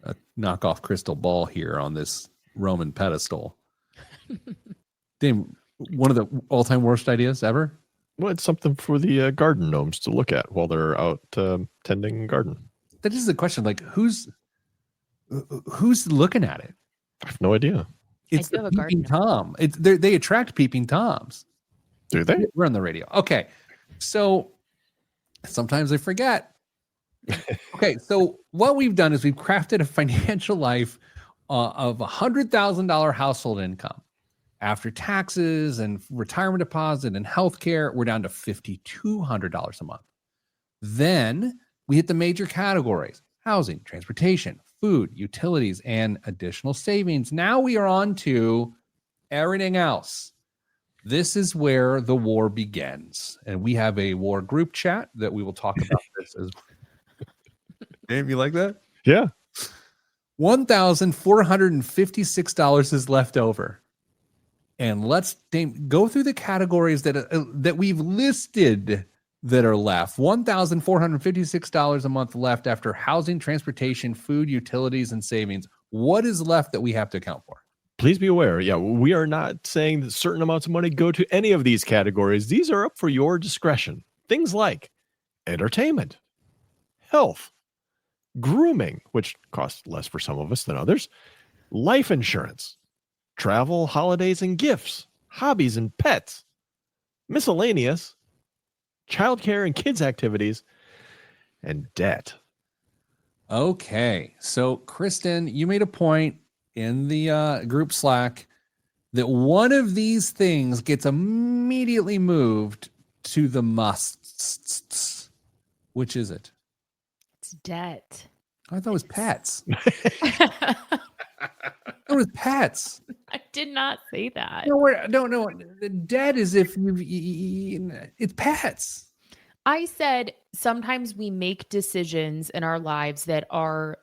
a knockoff crystal ball here on this Roman pedestal. Damn, one of the all-time worst ideas ever. Well, it's something for the garden gnomes to look at while they're out tending garden. That is the question. Like, who's looking at it? I have no idea. It's the peeping Tom. They attract peeping Toms. Do they? We're on the radio. Okay, so sometimes I forget. Okay, so what we've done is we've crafted a financial life of $100,000 household income. After taxes and retirement deposit and healthcare, we're down to $5,200 a month. Then we hit the major categories: housing, transportation, food, utilities, and additional savings. Now we are on to everything else. This is where the war begins. And we have a war group chat that we will talk about this as Damn, you like that? Yeah. $1,456 is left over. And let's go through the categories that we've listed that are left. $1,456 a month left after housing, transportation, food, utilities, and savings. What is left that we have to account for? Please be aware. Yeah, we are not saying that certain amounts of money go to any of these categories. These are up for your discretion. Things like entertainment, health, grooming, which costs less for some of us than others, life insurance, travel, holidays, and gifts, hobbies and pets, miscellaneous, childcare and kids activities, and debt. Okay. So, Kristen, you made a point in the group Slack that one of these things gets immediately moved to the musts. Which is it? It's debt. I thought it was pets. with pets. I did not say that. No. The debt is if it's pets. I said sometimes we make decisions in our lives that are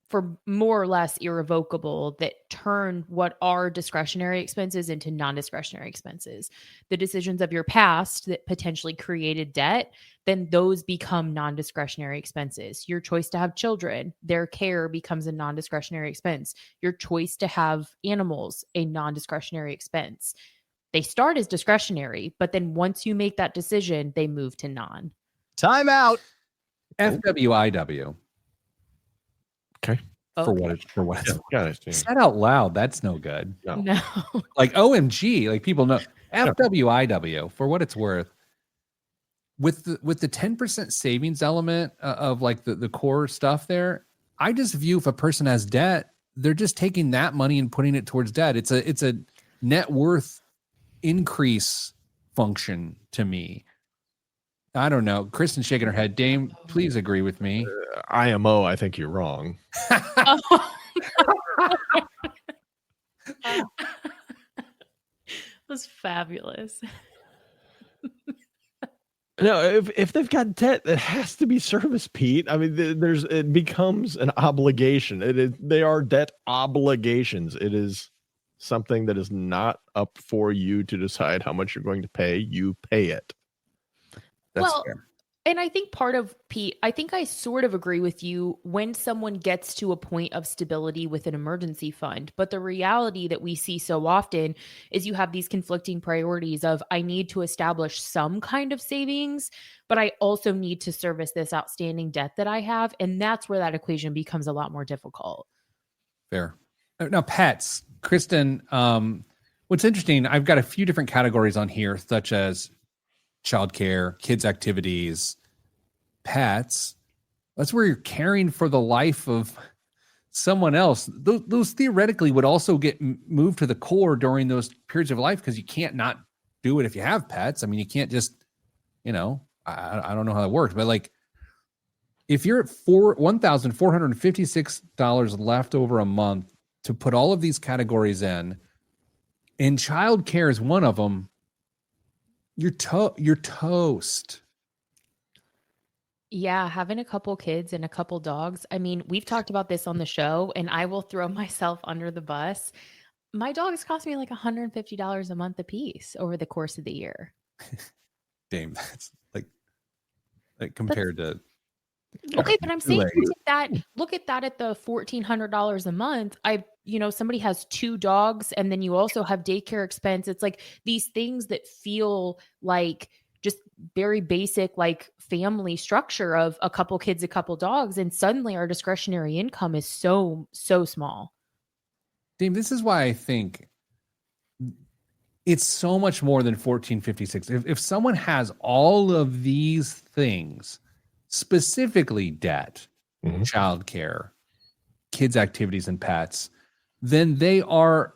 for more or less irrevocable that turn what are discretionary expenses into non-discretionary expenses. The decisions of your past that potentially created debt, then those become non-discretionary expenses. Your choice to have children, their care becomes a non-discretionary expense. Your choice to have animals, a non-discretionary expense. They start as discretionary, but then once you make that decision, they move to non. Time out. FWIW. Okay. For Okay. what it's Got it. Yeah. said out loud, that's no good. No. No. Like OMG, like people know FWIW for what it's worth. With the 10% savings element of like the core stuff there, I just view if a person has debt, they're just taking that money and putting it towards debt. It's a net worth increase function to me. I don't know. Kristen's shaking her head. Dame, please agree with me. IMO, I think you're wrong. That was fabulous. No, if they've got debt, it has to be service, Pete. I mean, it becomes an obligation. They are debt obligations. It is something that is not up for you to decide how much you're going to pay. You pay it. That's Well, fair. And I think part of Pete, I think I sort of agree with you when someone gets to a point of stability with an emergency fund. But the reality that we see so often is you have these conflicting priorities of I need to establish some kind of savings, but I also need to service this outstanding debt that I have. And that's where that equation becomes a lot more difficult. Fair. Now, pets, Kristen, what's interesting, I've got a few different categories on here, such as childcare, kids' activities, pets. That's where you're caring for the life of someone else. Those theoretically would also get moved to the core during those periods of life because you can't not do it if you have pets. I mean, you can't just, I don't know how that works, but like if you're at $1,456 left over a month to put all of these categories in, and childcare is one of them, you're toast. Yeah, having a couple kids and a couple dogs. I mean, we've talked about this on the show, and I will throw myself under the bus. My dogs cost me like $150 a month a piece over the course of the year. Damn, that's like compared to Okay, but I'm saying Right. look at that at the $1,400 a month. Somebody has 2 dogs and then you also have daycare expense. It's like these things that feel like just very basic, like family structure of a couple kids, a couple dogs. And suddenly our discretionary income is so small. Dame, this is why I think it's so much more than 1456. If someone has all of these things, specifically debt, Mhm. childcare, kids' activities, and pets, then they are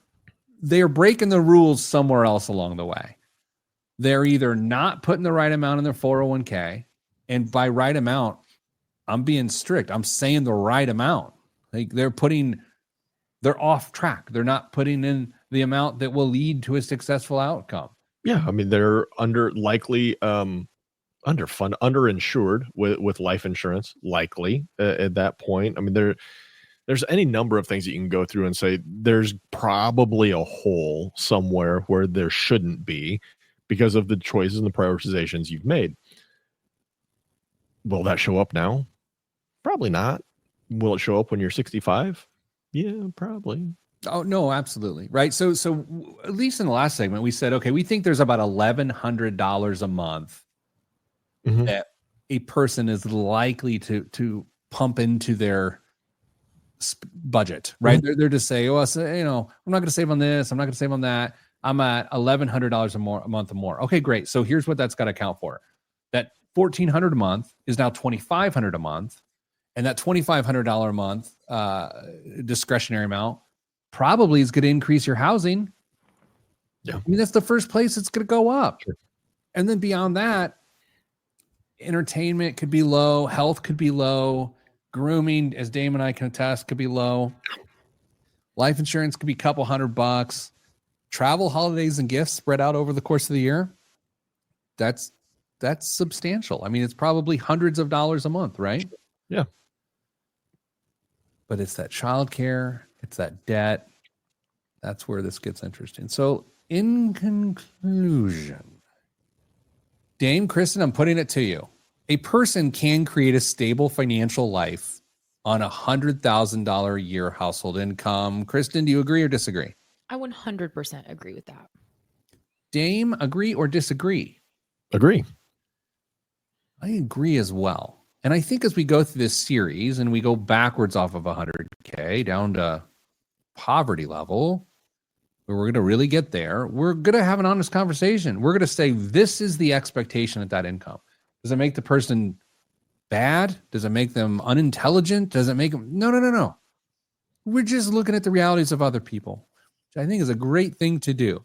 breaking the rules somewhere else along the way. They're either not putting the right amount in their 401k, and by right amount, I'm being strict. I'm saying the right amount. Like they're off track. They're not putting in the amount that will lead to a successful outcome. Yeah, I mean they're underinsured with life insurance, likely at that point. I mean there's any number of things that you can go through and say there's probably a hole somewhere where there shouldn't be because of the choices and the prioritizations you've made. Will that show up now? Probably not. Will it show up when you're 65? Yeah, probably. Oh no, absolutely. Right. So at least in the last segment, we said, okay, we think there's about $1,100 a month Mhm. that a person is likely to pump into their budget, right? They're just say, oh, so, I'm not going to save on this. I'm not going to save on that. I'm at $1,100 a month or more. Okay, great. So here's what that's got to account for. That $1,400 a month is now $2,500 a month. And that $2,500 a month discretionary amount probably is going to increase your housing. Yeah. I mean, that's the first place it's going to go up. Sure. And then beyond that, entertainment could be low, health could be low, grooming, as Dame and I can attest, could be low. Life insurance could be a couple $100. Travel, holidays, and gifts spread out over the course of the year. That's substantial. I mean, it's probably hundreds of dollars a month, right? Yeah. But it's that childcare, it's that debt. That's where this gets interesting. So, in conclusion, Dame Kristen, I'm putting it to you. A person can create a stable financial life on $100,000 a year household income. Kristen, do you agree or disagree? I 100% agree with that. Dame, agree or disagree? Agree. I agree as well. And I think as we go through this series and we go backwards off of 100K down to poverty level, where we're going to really get there, we're going to have an honest conversation. We're going to say, this is the expectation at that income. Does it make the person bad? Does it make them unintelligent? Does it make them... No. We're just looking at the realities of other people, which I think is a great thing to do.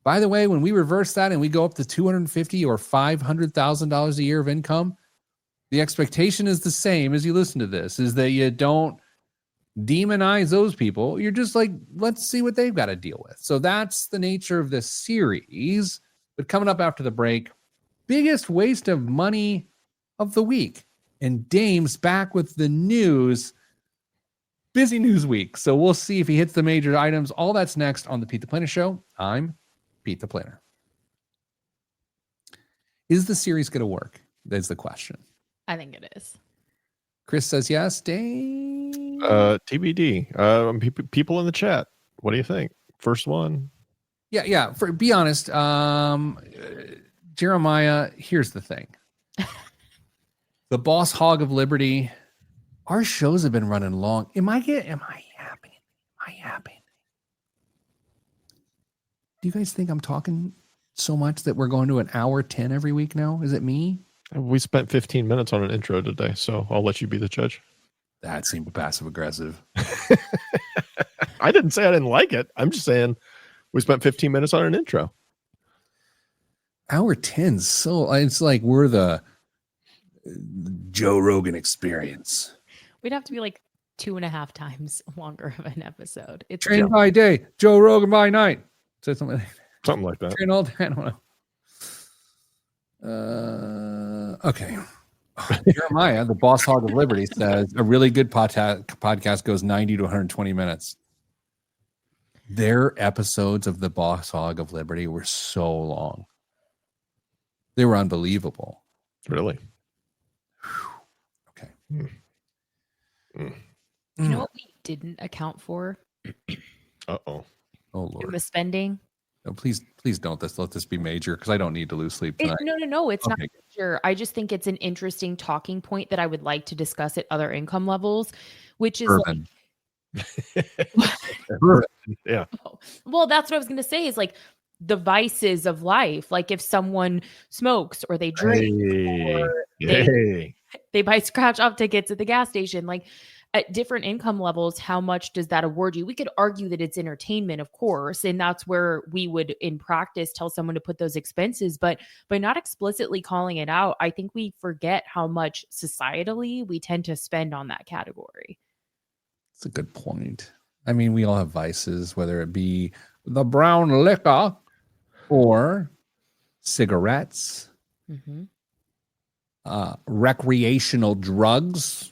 By the way, when we reverse that and we go up to $250,000 or $500,000 a year of income, the expectation is the same as you listen to this, is that you don't demonize those people. You're just like, let's see what they've got to deal with. So that's the nature of this series. But coming up after the break, biggest waste of money of the week. And Dame's back with the news. Busy news week. So we'll see if he hits the major items. All that's next on the Pete the Planner Show. I'm Pete the Planner. Is the series going to work? That's the question. I think it is. Chris says yes. Dame. TBD. People in the chat. What do you think? First one. Yeah. Be honest. Jeremiah, here's the thing. The Boss Hog of Liberty. Our shows have been running long. Am I yapping? Do you guys think I'm talking so much that we're going to an hour 10 every week now? Is it me? We spent 15 minutes on an intro today, so I'll let you be the judge. That seemed passive aggressive. I didn't say I didn't like it. I'm just saying we spent 15 minutes on an intro. Hour 10, so it's like we're the Joe Rogan experience. We'd have to be like 2.5 times longer of an episode. It's Train by day, Joe Rogan by night. So something like that. Train all day. I don't know. Okay. Jeremiah, the Boss Hog of Liberty, says a really good podcast goes 90 to 120 minutes. Their episodes of the Boss Hog of Liberty were so long. They were unbelievable. Really? Okay. You know what we didn't account for? Uh-oh. Oh, In Lord. the spending? No, please don't let this be major, because I don't need to lose sleep tonight. No. It's not Okay. major. I just think it's an interesting talking point that I would like to discuss at other income levels, which is Bourbon. Yeah. well, that's what I was going to say is like the vices of life. Like if someone smokes or they drink, or they buy scratch off tickets at the gas station, like at different income levels, how much does that award you? We could argue that it's entertainment, of course, and that's where we would in practice tell someone to put those expenses, but by not explicitly calling it out, I think we forget how much societally we tend to spend on that category. It's a good point. I mean, we all have vices, whether it be the brown liquor or cigarettes, recreational drugs.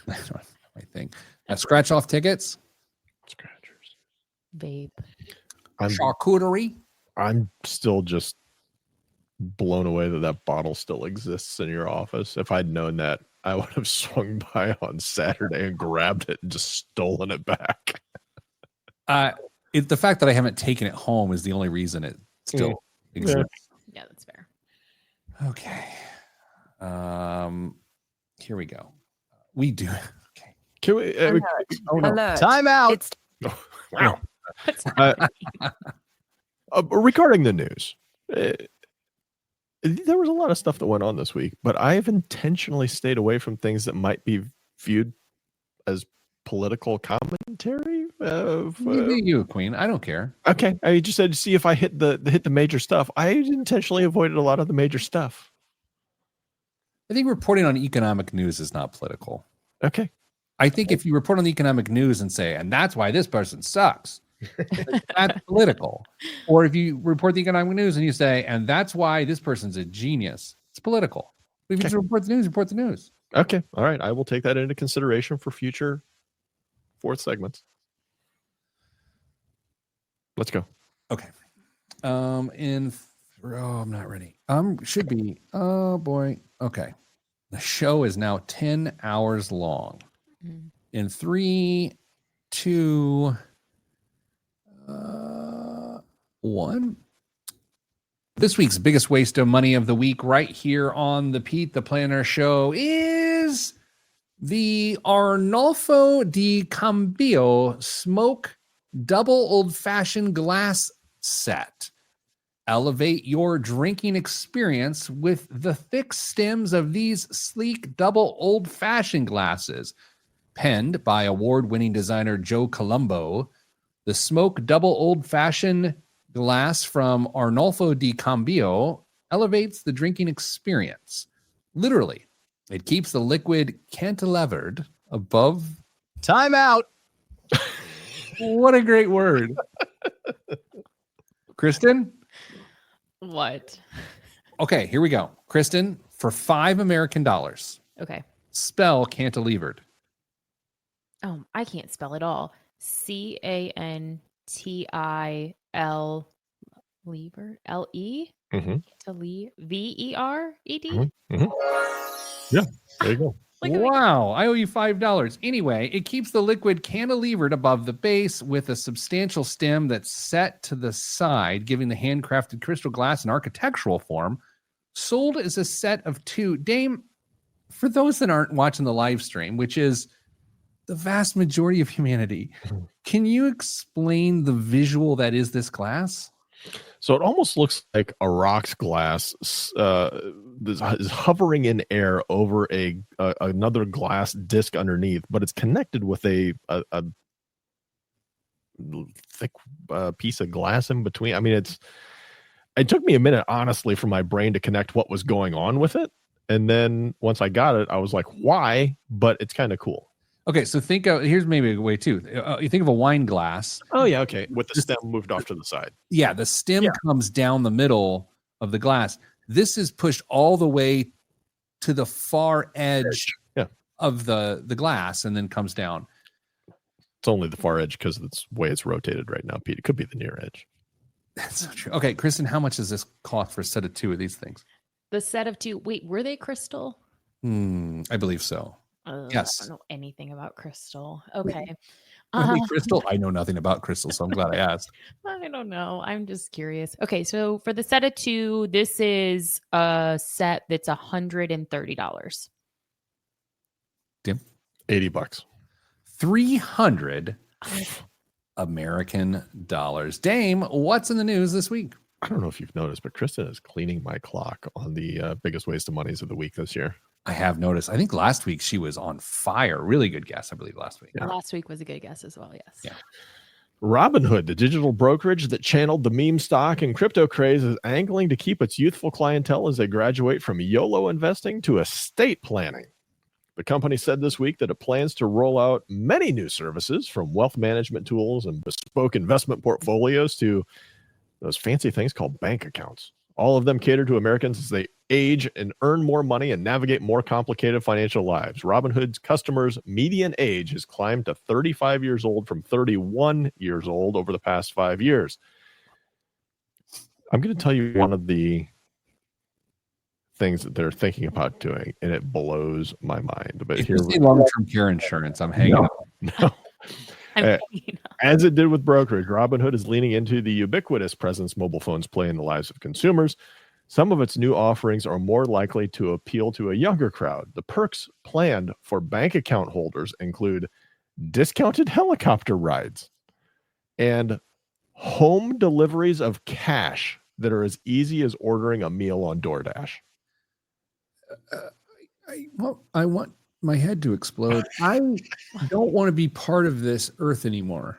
I think scratch off tickets, Scratchers, Vape. charcuterie. I'm still just blown away that bottle still exists in your office. If I'd known that, I would have swung by on Saturday and grabbed it and just stolen it back. The fact that I haven't taken it home is the only reason it still exists. Yeah, that's fair. Okay. Here we go. We do. Okay. Can we? Alert. Time out. It's Wow. What's happening? Regarding the news, there was a lot of stuff that went on this week, but I have intentionally stayed away from things that might be viewed as political commentary. You, Queen. I don't care. Okay, I just said to see if I hit the major stuff. I intentionally avoided a lot of the major stuff. I think reporting on economic news is not political. Okay, I think if you report on the economic news and say, and that's why this person sucks, that's political. Or if you report the economic news and you say, and that's why this person's a genius, it's political. If you just report the news, report the news. Okay. All right. I will take that into consideration for future fourth segments. Let's go. Okay. I'm not ready. Should be. Oh boy. Okay. The show is now 10 hours long. Mm. In 3, 2, 1. This week's biggest waste of money of the week, right here on the Pete the Planner Show, is the Arnolfo di Cambio Smoke Double Old-Fashioned Glass Set. Elevate your drinking experience with the thick stems of these sleek double old-fashioned glasses. Penned by award-winning designer Joe Colombo, the Smoke Double Old-Fashioned Glass from Arnolfo di Cambio elevates the drinking experience. Literally, it keeps the liquid cantilevered above. Time out. What a great word. Kristen? What? Okay, here we go. Kristen, for $5 American, Okay. spell cantilevered. Oh, I can't spell it all. Cantil lever L-E Mhm. Vered. Mhm. Yeah. There you go. Look at me. Wow, I owe you $5. Anyway, it keeps the liquid cantilevered above the base with a substantial stem that's set to the side, giving the handcrafted crystal glass an architectural form. Sold as a set of 2. Dame, for those that aren't watching the live stream, which is the vast majority of humanity, can you explain the visual that is this glass? So it almost looks like a rocks glass is hovering in air over another glass disc underneath, but it's connected with a thick piece of glass in between. I mean, it took me a minute, honestly, for my brain to connect what was going on with it. And then once I got it, I was like, why? But it's kind of cool. Okay, so here's maybe a way too. You think of a wine glass. Oh, yeah. Okay. With the stem moved off to the side. Yeah, the stem comes down the middle of the glass. This is pushed all the way to the far edge of the glass and then comes down. It's only the far edge because of the way it's rotated right now, Pete. It could be the near edge. That's so true. Okay, Kristen, how much does this cost for a set of 2 of these things? The set of 2. Wait, were they crystal? I believe so. Yes. I don't know anything about crystal. Okay. Are they crystal? I know nothing about crystal, so I'm glad I asked. I don't know. I'm just curious. Okay, so for the set of 2, this is a set that's $130. Tim? $80. 300 American dollars. Dame, what's in the news this week? I don't know if you've noticed, but Kristen is cleaning my clock on the biggest waste of monies of the week this year. I have noticed. I think last week she was on fire. Really good guess, I believe, last week. Yeah. Last week was a good guess as well, yes. Yeah. Robinhood, the digital brokerage that channeled the meme stock and crypto craze, is angling to keep its youthful clientele as they graduate from YOLO investing to estate planning. The company said this week that it plans to roll out many new services, from wealth management tools and bespoke investment portfolios to those fancy things called bank accounts. All of them cater to Americans as they age and earn more money and navigate more complicated financial lives. Robinhood's customers' median age has climbed to 35 years old from 31 years old over the past 5 years. I'm going to tell you one of the things that they're thinking about doing, and it blows my mind. But If here, you say long-term care insurance, I'm hanging up. no. As it did with brokerage, Robinhood is leaning into the ubiquitous presence mobile phones play in the lives of consumers. Some of its new offerings are more likely to appeal to a younger crowd. The perks planned for bank account holders include discounted helicopter rides and home deliveries of cash that are as easy as ordering a meal on DoorDash. I want my head to explode. I don't want to be part of this earth anymore.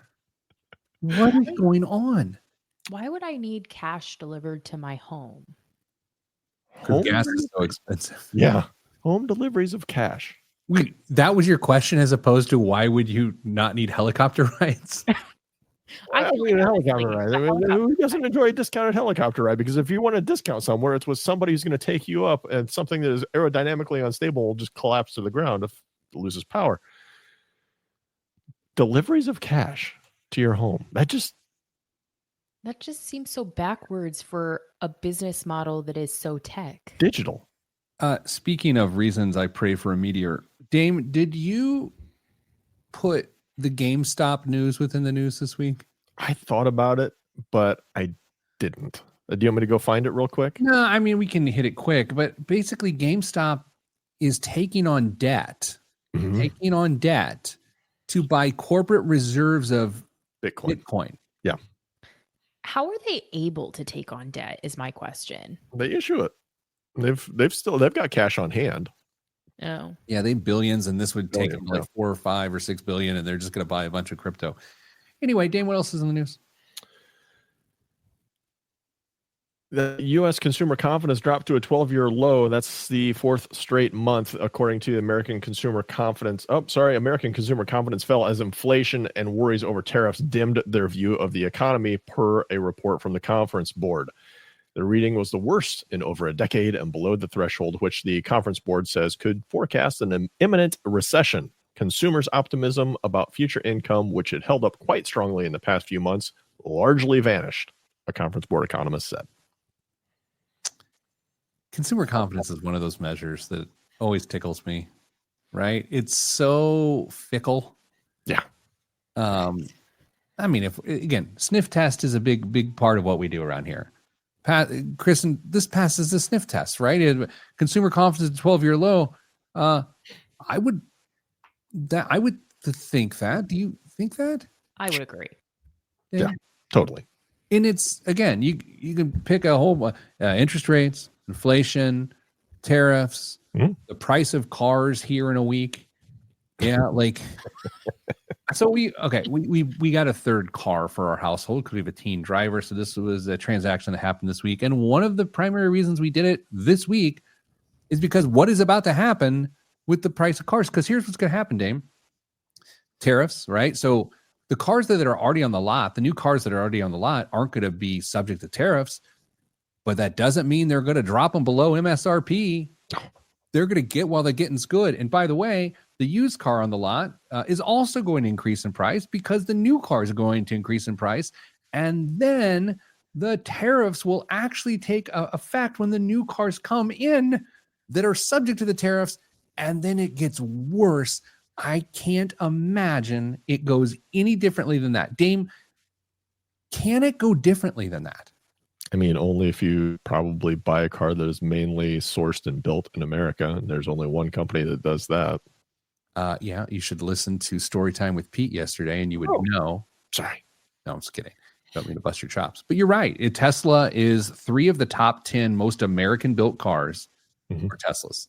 What is going on? Why would I need cash delivered to my home? Because gas is so expensive. Yeah. Home deliveries of cash. Wait, that was your question as opposed to why would you not need helicopter rides? I feel mean, like a honestly, helicopter ride. the I mean, helicopter who doesn't enjoy a discounted helicopter ride? Because if you want a discount somewhere, it's with somebody who's going to take you up, and something that is aerodynamically unstable will just collapse to the ground if it loses power. Deliveries of cash to your home. That just seems so backwards for a business model that is so tech. Digital. Speaking of reasons I pray for a meteor, Dame, did you put the GameStop news within the news this week? I thought about it, but I didn't. Do you want me to go find it real quick? No, I mean, we can hit it quick, but basically GameStop is taking on debt to buy corporate reserves of Bitcoin. Yeah. How are they able to take on debt is my question. They issue it. They've got cash on hand. Oh. Yeah, they billions, and this would take them Billion, like 4 or 5 or 6 billion, and they're just going to buy a bunch of crypto. Anyway, Dane, what else is in the news? The U.S. consumer confidence dropped to a 12-year low. That's the 4th straight month, according to American consumer confidence. American consumer confidence fell as inflation and worries over tariffs dimmed their view of the economy, per a report from the Conference Board. The reading was the worst in over a decade and below the threshold, which the Conference Board says could forecast an imminent recession. Consumers' optimism about future income, which had held up quite strongly in the past few months, largely vanished, a Conference Board economist said. Consumer confidence is one of those measures that always tickles me, right? It's so fickle. Yeah. I mean, if again, sniff test is a big part of what we do around here. Kristen, this passes the sniff test, right? Consumer confidence at 12-year low. I would think that. Do you think that? I would agree. Yeah, totally. And it's, again, you can pick a whole interest rates, inflation, tariffs, the price of cars here in a week. Yeah, like so we got a third car for our household because we have a teen driver. So this was a transaction that happened this week. And one of the primary reasons we did it this week is because what is about to happen with the price of cars? Because here's what's going to happen, Dame. Tariffs, right? So the cars that are already on the lot, the new cars that are already on the lot aren't going to be subject to tariffs, but that doesn't mean they're going to drop them below MSRP. They're going to get while the getting's good. And by the way, the used car on the lot is also going to increase in price because the new cars are going to increase in price. And then the tariffs will actually take effect when the new cars come in that are subject to the tariffs. And then it gets worse. I can't imagine it goes any differently than that. Dame, can it go differently than that? I mean, only if you probably buy a car that is mainly sourced and built in America, and there's only one company that does that. Yeah, you should listen to Storytime with Pete yesterday, and you would know. Sorry. No, I'm just kidding. Don't mean to bust your chops. But you're right. Tesla is 3 of the top 10 most American-built cars are Teslas.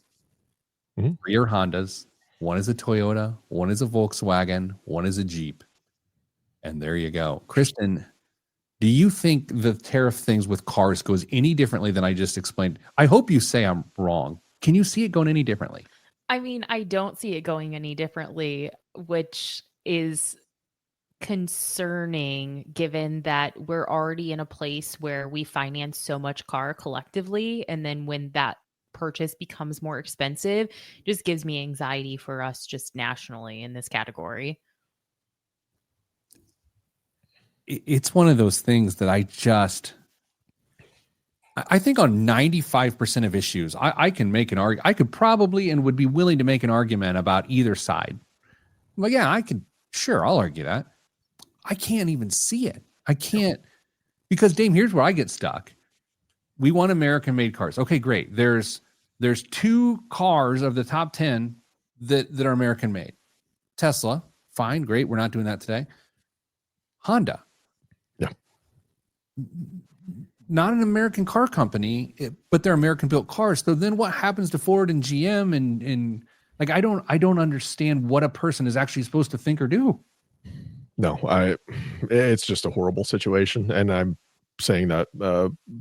3 are Hondas. 1 is a Toyota. 1 is a Volkswagen. 1 is a Jeep. And there you go. Kristen, do you think the tariff things with cars goes any differently than I just explained? I hope you say I'm wrong. Can you see it going any differently? I mean, I don't see it going any differently, which is concerning given that we're already in a place where we finance so much car collectively. And then when that purchase becomes more expensive, it just gives me anxiety for us just nationally in this category. It's one of those things that I think on 95% of issues, I can make an argument. I could probably and would be willing to make an argument about either side. Well, yeah, I'll argue that. I can't even see it. I can't, because Dame, here's where I get stuck. We want American-made cars. Okay, great. There's 2 cars of the top 10 that are American-made. Tesla, fine, great. We're not doing that today. Honda. Yeah. Not an American car company, but they're American-built cars. So then what happens to Ford and GM and like I don't understand what a person is actually supposed to think or do. No, it's just a horrible situation, and I'm saying that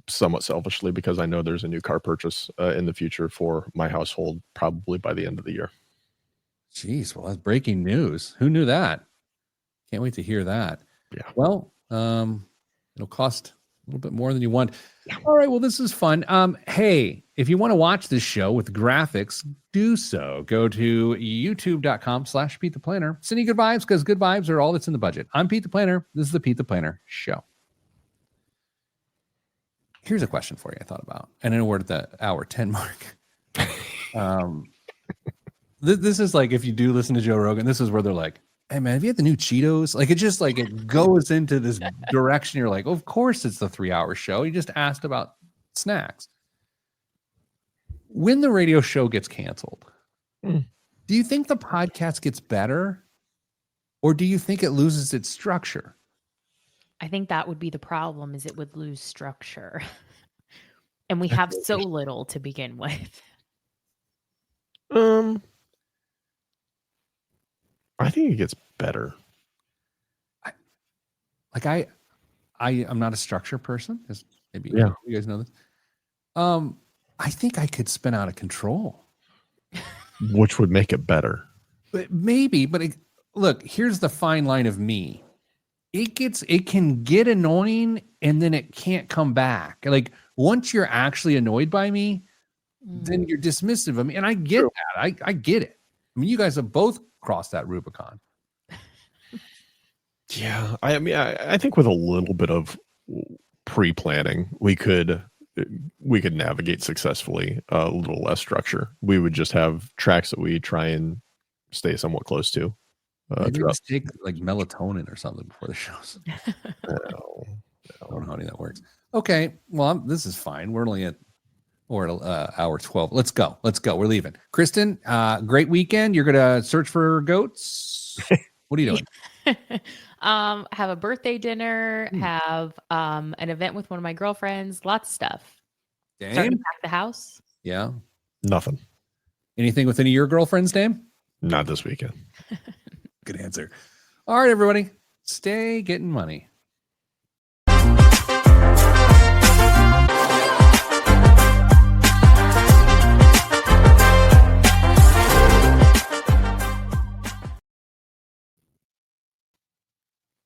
somewhat selfishly because I know there's a new car purchase in the future for my household, probably by the end of the year. Jeez, well, that's breaking news. Who knew that? Can't wait to hear that. Yeah. Well, it'll cost a little bit more than you want. All right. Well, this is fun. Hey, if you want to watch this show with graphics, do so. Go to youtube.com/Pete the Planner. Send you good vibes because good vibes are all that's in the budget. I'm Pete the Planner. This is the Pete the Planner Show. Here's a question for you I thought about. And I know we're at the hour 10 mark. This is like if you do listen to Joe Rogan, this is where they're like, hey man, have you had the new Cheetos? Like it just like it goes into this direction. You're like, of course it's the 3-hour show. You just asked about snacks. When the radio show gets canceled, do you think the podcast gets better? Or do you think it loses its structure? I think that would be the problem, is it would lose structure. And we have so little to begin with. I think it gets better. I'm not a structure person, as maybe Yeah. you guys know this. I think I could spin out of control. Which would make it better. But maybe, look, here's the fine line of me. It can get annoying and then it can't come back. Like once you're actually annoyed by me, then you're dismissive of me. And I get that. I get it. I mean, you guys have both crossed that Rubicon. Yeah. I mean, I think with a little bit of pre-planning, we could navigate successfully a little less structure. We would just have tracks that we try and stay somewhat close to. Maybe just take like melatonin or something before the shows. I don't know how any of that works. Okay, well, this is fine. We're only at hour 12. Let's go. We're leaving. Kristen, great weekend. You're gonna search for goats. What are you doing? Have a birthday dinner. Have an event with one of my girlfriends. Lots of stuff. Starting to pack the house. Yeah. Nothing. Anything with any of your girlfriend's name? Not this weekend. Good answer. All right, everybody. Stay getting money.